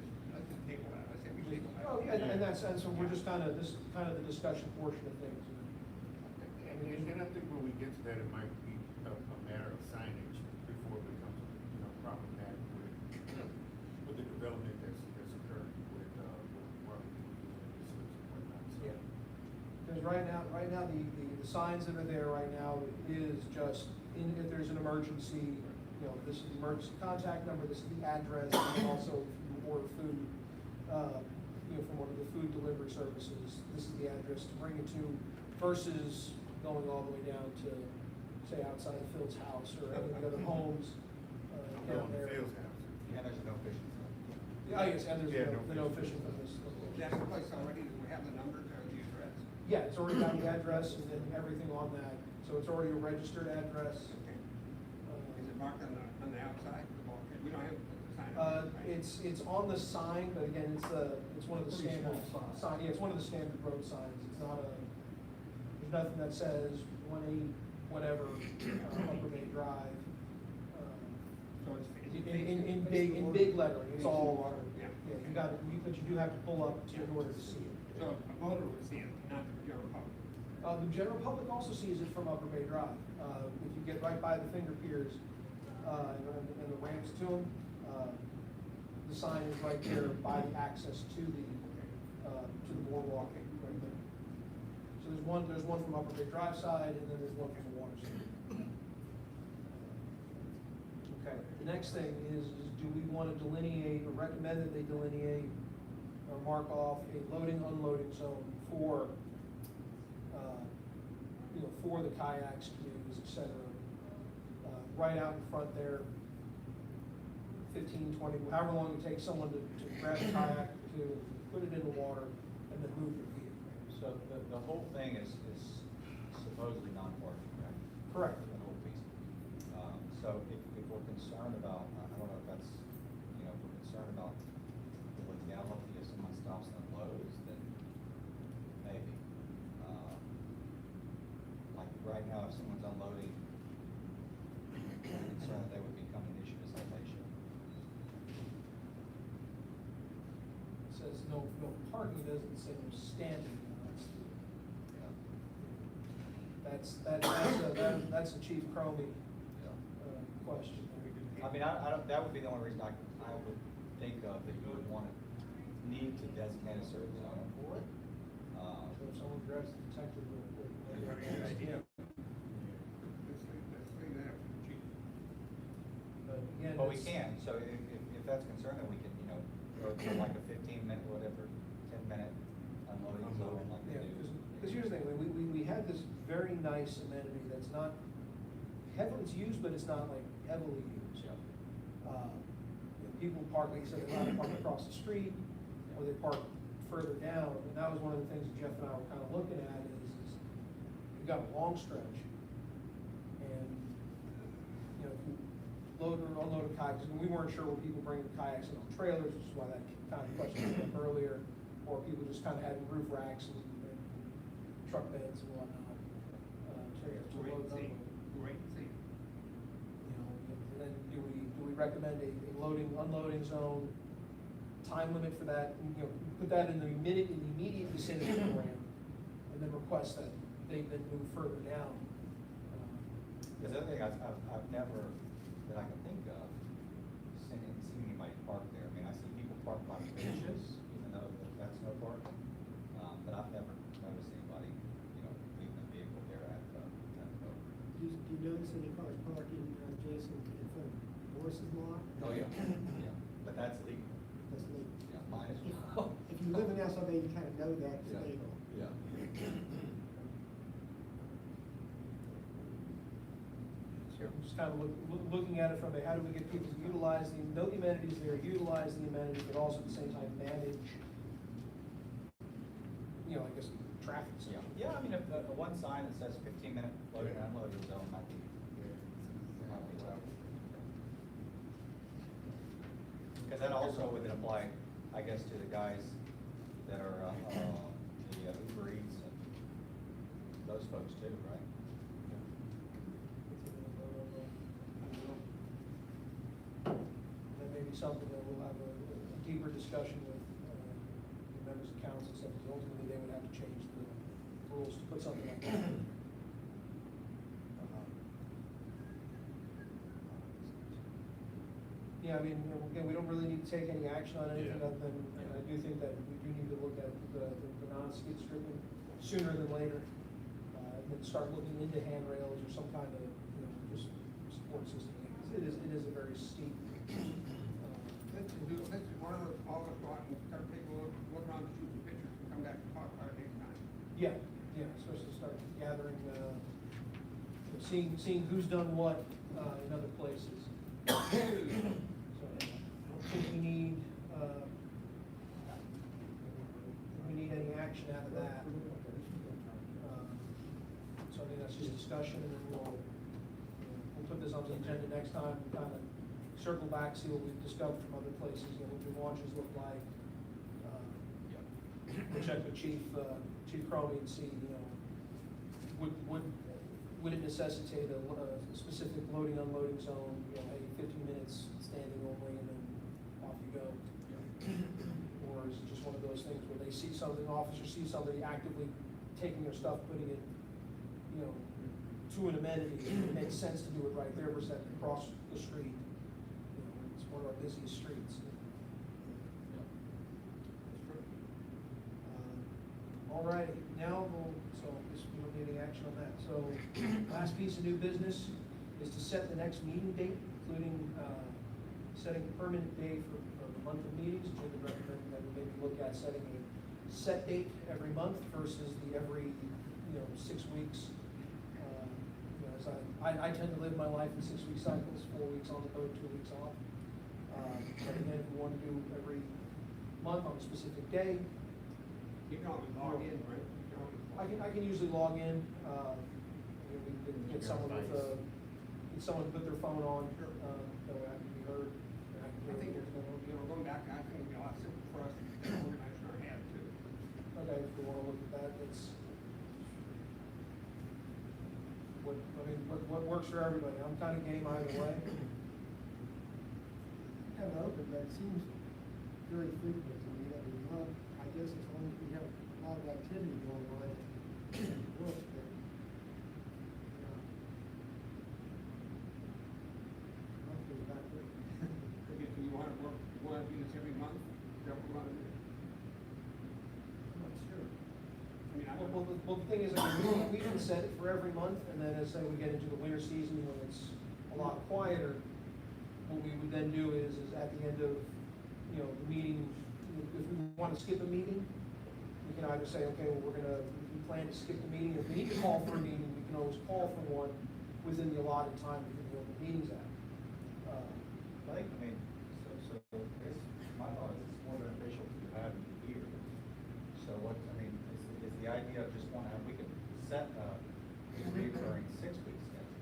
Speaker 4: just table that. I say we table that.
Speaker 1: Oh, yeah, and that's, and so we're just this is kind of the discussion portion of things.
Speaker 12: And I think when we get to that, it might be a matter of signage before it becomes, problematic with the development that's occurred with water and whatnot. So,
Speaker 1: Yeah. Because right now, the signs that are there right now is just, if there's an emergency, this is the emergency contact number, this is the address, and also if you order food, you know, from one of the food delivery services, this is the address to bring it to, versus going all the way down to, say, outside of Phil's house or any of the other homes, down there.
Speaker 12: Phil's house.
Speaker 2: And there's no fishing.
Speaker 1: Oh, yes, and there's
Speaker 12: Yeah,
Speaker 1: no
Speaker 12: no
Speaker 1: fishing from this.
Speaker 4: That's the place already, we have the numbers or the address.
Speaker 1: Yeah, it's already got the address and then everything on that, so it's already a registered address.
Speaker 4: Okay. Is it marked on the outside of the bulkhead? We don't have to put the sign on it, right?
Speaker 1: It's on the sign, but again, it's one of the
Speaker 3: Pretty
Speaker 1: standard
Speaker 3: small
Speaker 1: sign,
Speaker 3: sign.
Speaker 1: yeah, it's one of the standard road signs, it's not there's nothing that says 1/8 whatever, Upper Bay Drive.
Speaker 4: So it's.
Speaker 1: In big lettering, it's all,
Speaker 4: Yeah.
Speaker 1: yeah, you got it, but you do have to pull up in order to see it.
Speaker 4: So a voter would see it, not the general public.
Speaker 1: The general public also sees it from Upper Bay Drive. If you get right by the finger piers, and the ramps to them, the sign is right there by the access to the boardwalk right there. So there's one from Upper Bay Drive side, and then there's one from the water side. Okay, the next thing is do we want to delineate or recommend that they delineate or mark off a loading, unloading zone for, you know, for the kayaks, canoes, et cetera, right out in front there, 15, 20, however long it takes someone to grab a kayak, to put it in the water, and then move their vehicle.
Speaker 2: So the whole thing is supposedly non-parking, right?
Speaker 1: Correct.
Speaker 2: The whole piece. So if we're concerned about, I don't know if that's, you know, if we're concerned about the legality if someone stops and unloads, then maybe. Like right now, if someone's unloading, I'm concerned that they would become an issue of citation.
Speaker 1: It says no parking, doesn't say no standing. That's a Chief Cromie question.
Speaker 2: I mean, I don't, that would be the only reason I would think of that you would want to need to designate a certain zone for it.
Speaker 1: So if someone grabs the detective real quick.
Speaker 12: Good idea.
Speaker 4: Let's leave that up to the chief.
Speaker 1: But again.
Speaker 2: But we
Speaker 1: it's-
Speaker 2: can, so if that's concerned, then we can, you know, go to like a 15-minute, whatever, 10-minute unloading zone like they
Speaker 1: Yeah,
Speaker 2: do.
Speaker 1: because here's the thing, we had this very nice amenity that's not heavily, it's used, but it's not like heavily used.
Speaker 2: Yeah.
Speaker 1: You know, people park, like you said, they might park across the street, or they park further down, and that was one of the things that Jeff and I were kind of looking at is you've got a long stretch, and, you know, if you load or unload a kayak, because we weren't sure were people bringing kayaks in on trailers, which is why that kind of question came up earlier, or people just kind of having roof racks and truck beds and whatnot. To
Speaker 4: Wait
Speaker 1: load
Speaker 4: and
Speaker 1: and
Speaker 4: see,
Speaker 1: unload.
Speaker 4: wait and see.
Speaker 1: You know, and then do we recommend a loading, unloading zone, time limit for that, you know, put that in the immediate vicinity of the ramp, and then request that they then move further down.
Speaker 2: Because the other thing I've never, that I can think of, seen anybody park there. I mean, I see people park by the benches, even though that's no parking. But I've never noticed anybody, you know, leaving a vehicle there at the boat.
Speaker 13: Do you notice any cars parking, Jason, in front of Morris's lot?
Speaker 2: Oh, yeah, yeah, but that's legal.
Speaker 13: That's legal.
Speaker 2: Yeah, mine is not.
Speaker 13: If you live in Nassau Bay, you kind of know that it's
Speaker 2: Yeah.
Speaker 13: legal.
Speaker 2: Yeah.
Speaker 1: So just kind of looking at it from how do we get people to utilize know the amenities there, utilize the amenities, but also at the same time manage, you know, I guess, traffic.
Speaker 2: Yeah, yeah, I mean, if the one sign that says 15-minute loading and unloading zone might be well. Because that also would apply, I guess, to the guys that are, the Uber Eats and those folks too, right?
Speaker 1: That may be something that we'll have a deeper discussion with the members of council, so ultimately they would have to change the rules to put something like that. Yeah, I mean, you know, again, we don't really need to take any action on anything
Speaker 8: Yeah.
Speaker 1: other than, and I do think that we do need to look at the non-skid stripping sooner than later. And then start looking into handrails or some kind of, you know, just support system. Because it is a very steep.
Speaker 4: Let's do, one of those, all of us go out and start taking
Speaker 1: Yeah, yeah, supposed to start gathering, seeing who's done what, in other places. So, I don't think we need any action out of that. So I think that's just discussion, and then we'll put this on the agenda next time, and kind of circle back, see what we've discovered from other places, what the launches look like. We'll check with Chief Crony and see, would it necessitate a specific loading, unloading zone, hey, 15 minutes standing only, and then off you go? Or is it just one of those things where they see something, officers see somebody actively taking their stuff, putting it, to an amenity, and it makes sense to do it right there versus having to cross the street. It's one of our busiest streets. All righty, now so we don't need any action on that. So last piece of new business is to set the next meeting date, including setting a permanent day for the monthly meetings. Jim would recommend that we maybe look at setting a set date every month versus the every 6 weeks. As I tend to live my life in 6-week cycles, 4 weeks on the boat, 2 weeks off. But again, if you want to do every month on a specific day,
Speaker 4: You can always log in, right?
Speaker 1: I can usually log in, we can get someone with someone to put their phone on, that way I can be heard. And
Speaker 4: I think there's, going back, I think it'd be a lot simpler for us to get that organized in our head too.
Speaker 1: Okay, if we wanna look at that, what works for everybody, I'm kinda game either way.
Speaker 13: Kind of open, but it seems very frequent to me every month. I guess as long as we have a lot of activity going on, it works, but, monthly is not good.
Speaker 4: Okay, so you wanna do this every month? Is that what we wanna do?
Speaker 13: I'm not sure.
Speaker 4: I mean, I don't.
Speaker 1: Well, the thing is, we can set it for every month, and then as say we get into the winter season, when it's a lot quieter, what we would then do is at the end of, the meeting, if we want to skip a meeting, we can either say, okay, well, we plan to skip the meeting. If we need to call for a meeting, we can always call for one within the allotted time within the Open Meetings Act.
Speaker 2: So my thought is it's more beneficial to have you here. So is the idea of just we can set a recurring 6-week schedule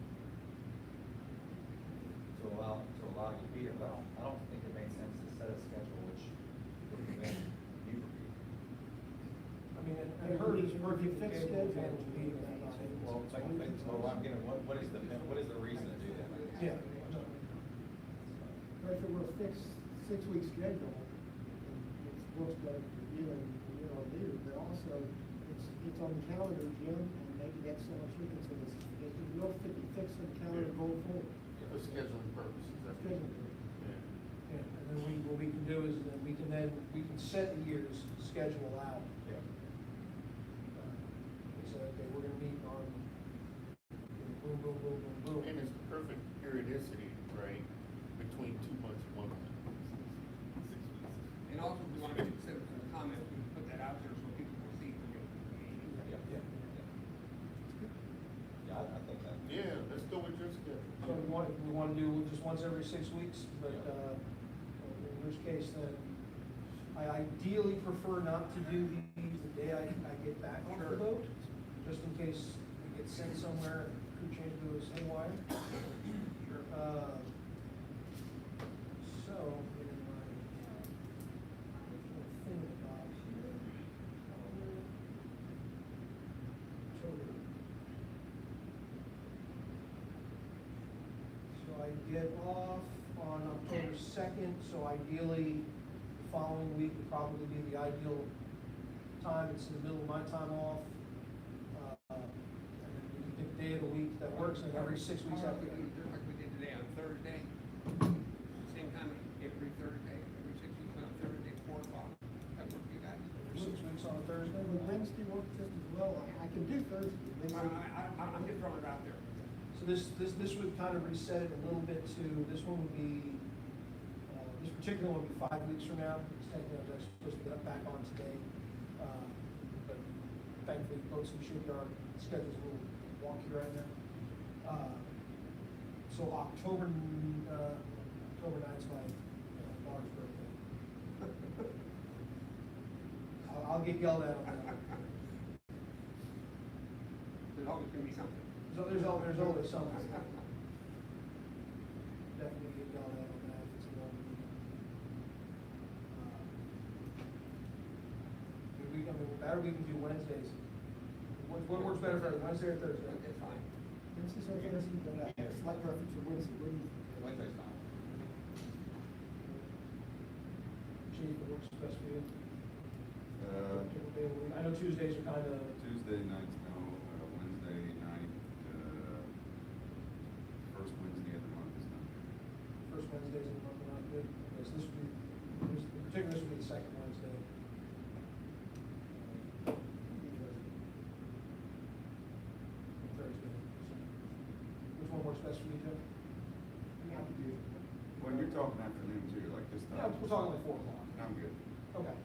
Speaker 2: to allow you to be here, but I don't think it makes sense to set a schedule which would prevent you from being here.
Speaker 1: I mean, and her
Speaker 13: Fixed schedule.
Speaker 2: Well, I'm getting, what is the reason to do that?
Speaker 1: Yeah.
Speaker 13: But if it were a fixed 6-week schedule, it's works better for you and leader, but also it's on the calendar, Jim, and maybe that's so much you can say this, it will be fixed on the calendar going forward.
Speaker 12: For scheduling purposes, that's good.
Speaker 13: Scheduling.
Speaker 1: Yeah, and then what we can do is then we can set the year's schedule out.
Speaker 2: Yeah.
Speaker 1: We say, okay, we're gonna meet on boom, boom, boom, boom, boom.
Speaker 12: And it's perfect periodicity, right, between 2 months and 1 month. 6 weeks.
Speaker 4: And also, we wanna get citizens' comments, we can put that out there so people will see.
Speaker 2: Yeah, I think that.
Speaker 12: Yeah, let's go with your schedule.
Speaker 1: So we want to do just once every 6 weeks, but, in which case then, I ideally prefer not to do these the day I get back off the boat, just in case we get sent somewhere and crew change goes haywire. So, in my little thing about here, October. So I get off on October 2nd, so ideally, the following week would probably be the ideal time. It's in the middle of my time off. And then you can pick a day of the week that works, and every 6 weeks after that.
Speaker 4: Just like we did today on Thursday, same time every Thursday, every 6 weeks on Thursday, 4 o'clock. That work for you guys?
Speaker 1: Every 6 weeks on a Thursday.
Speaker 13: Would Wednesday work just as well? I can do Thursday.
Speaker 4: I'm just throwing it out there.
Speaker 1: So this would kind of reset it a little bit to, this one would be, this particular one would be 5 weeks from now. It's technically, I'm supposed to get back on today. But thankfully, boats and shipyard schedule's a little wonky right now. So October 9th's my daughter's birthday. I'll get yelled at on that.
Speaker 4: There's always gonna be something.
Speaker 1: There's always something. Definitely get yelled at on that if it's a long weekend. I mean, better we can do Wednesdays. What works better for everyone, Wednesday or Thursday?
Speaker 4: It's fine.
Speaker 13: Wednesday's okay, but I have a slight preference for Wednesday. What do you think?
Speaker 2: Wednesday's fine.
Speaker 1: Chief, what works best for you?
Speaker 9: Uh,
Speaker 1: I know Tuesdays are kind of,
Speaker 9: Tuesday nights, no, Wednesday night, first Wednesday of the month is not good.
Speaker 1: first Wednesdays of the month are not good. Okay, so this would be, in particular, this would be the second Wednesday. Thursday. Which one works best for you, Joe?
Speaker 9: When you're talking afternoon too, like this time.
Speaker 1: Yeah, we're talking like 4 o'clock.
Speaker 9: I'm good.
Speaker 1: Okay.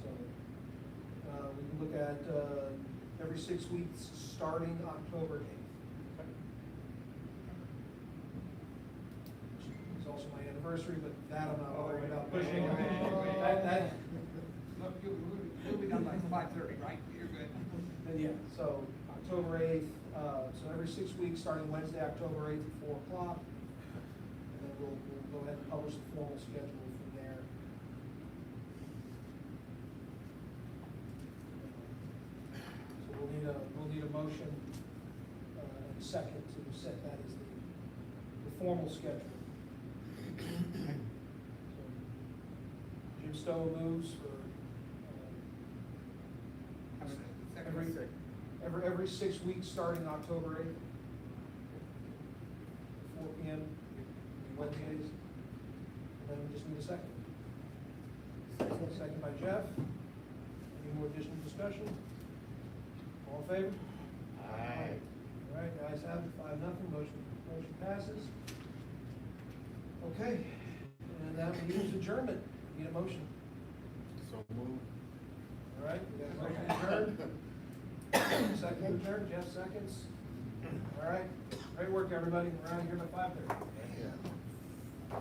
Speaker 1: So, we can look at, every 6 weeks, starting October 8th. It's also my anniversary, but that I'm not worried about pushing. That,
Speaker 4: Look, you'll be done by 5:30, right? You're good.
Speaker 1: yeah, so October 8th, so every 6 weeks, starting Wednesday, October 8th at 4 o'clock. And then we'll go ahead and publish the formal schedule from there. So we'll need a motion, and a second to set that as the formal schedule. So, Jim Stowe moves for, every 6 weeks, starting October 8th. 4 p.m. Wednesdays. And then we just need a second. Second by Jeff. Any more additional discussion? All in favor?
Speaker 12: Aye.
Speaker 1: All right, guys have it, 5-0, motion passes. Okay, and that leaves adjournment. Need a motion.
Speaker 12: So move.
Speaker 1: All right, we got a motion to adjourn. Second to adjourn, Jeff seconds. All right, great work, everybody. We're out of here by 5:30.
Speaker 12: Yeah.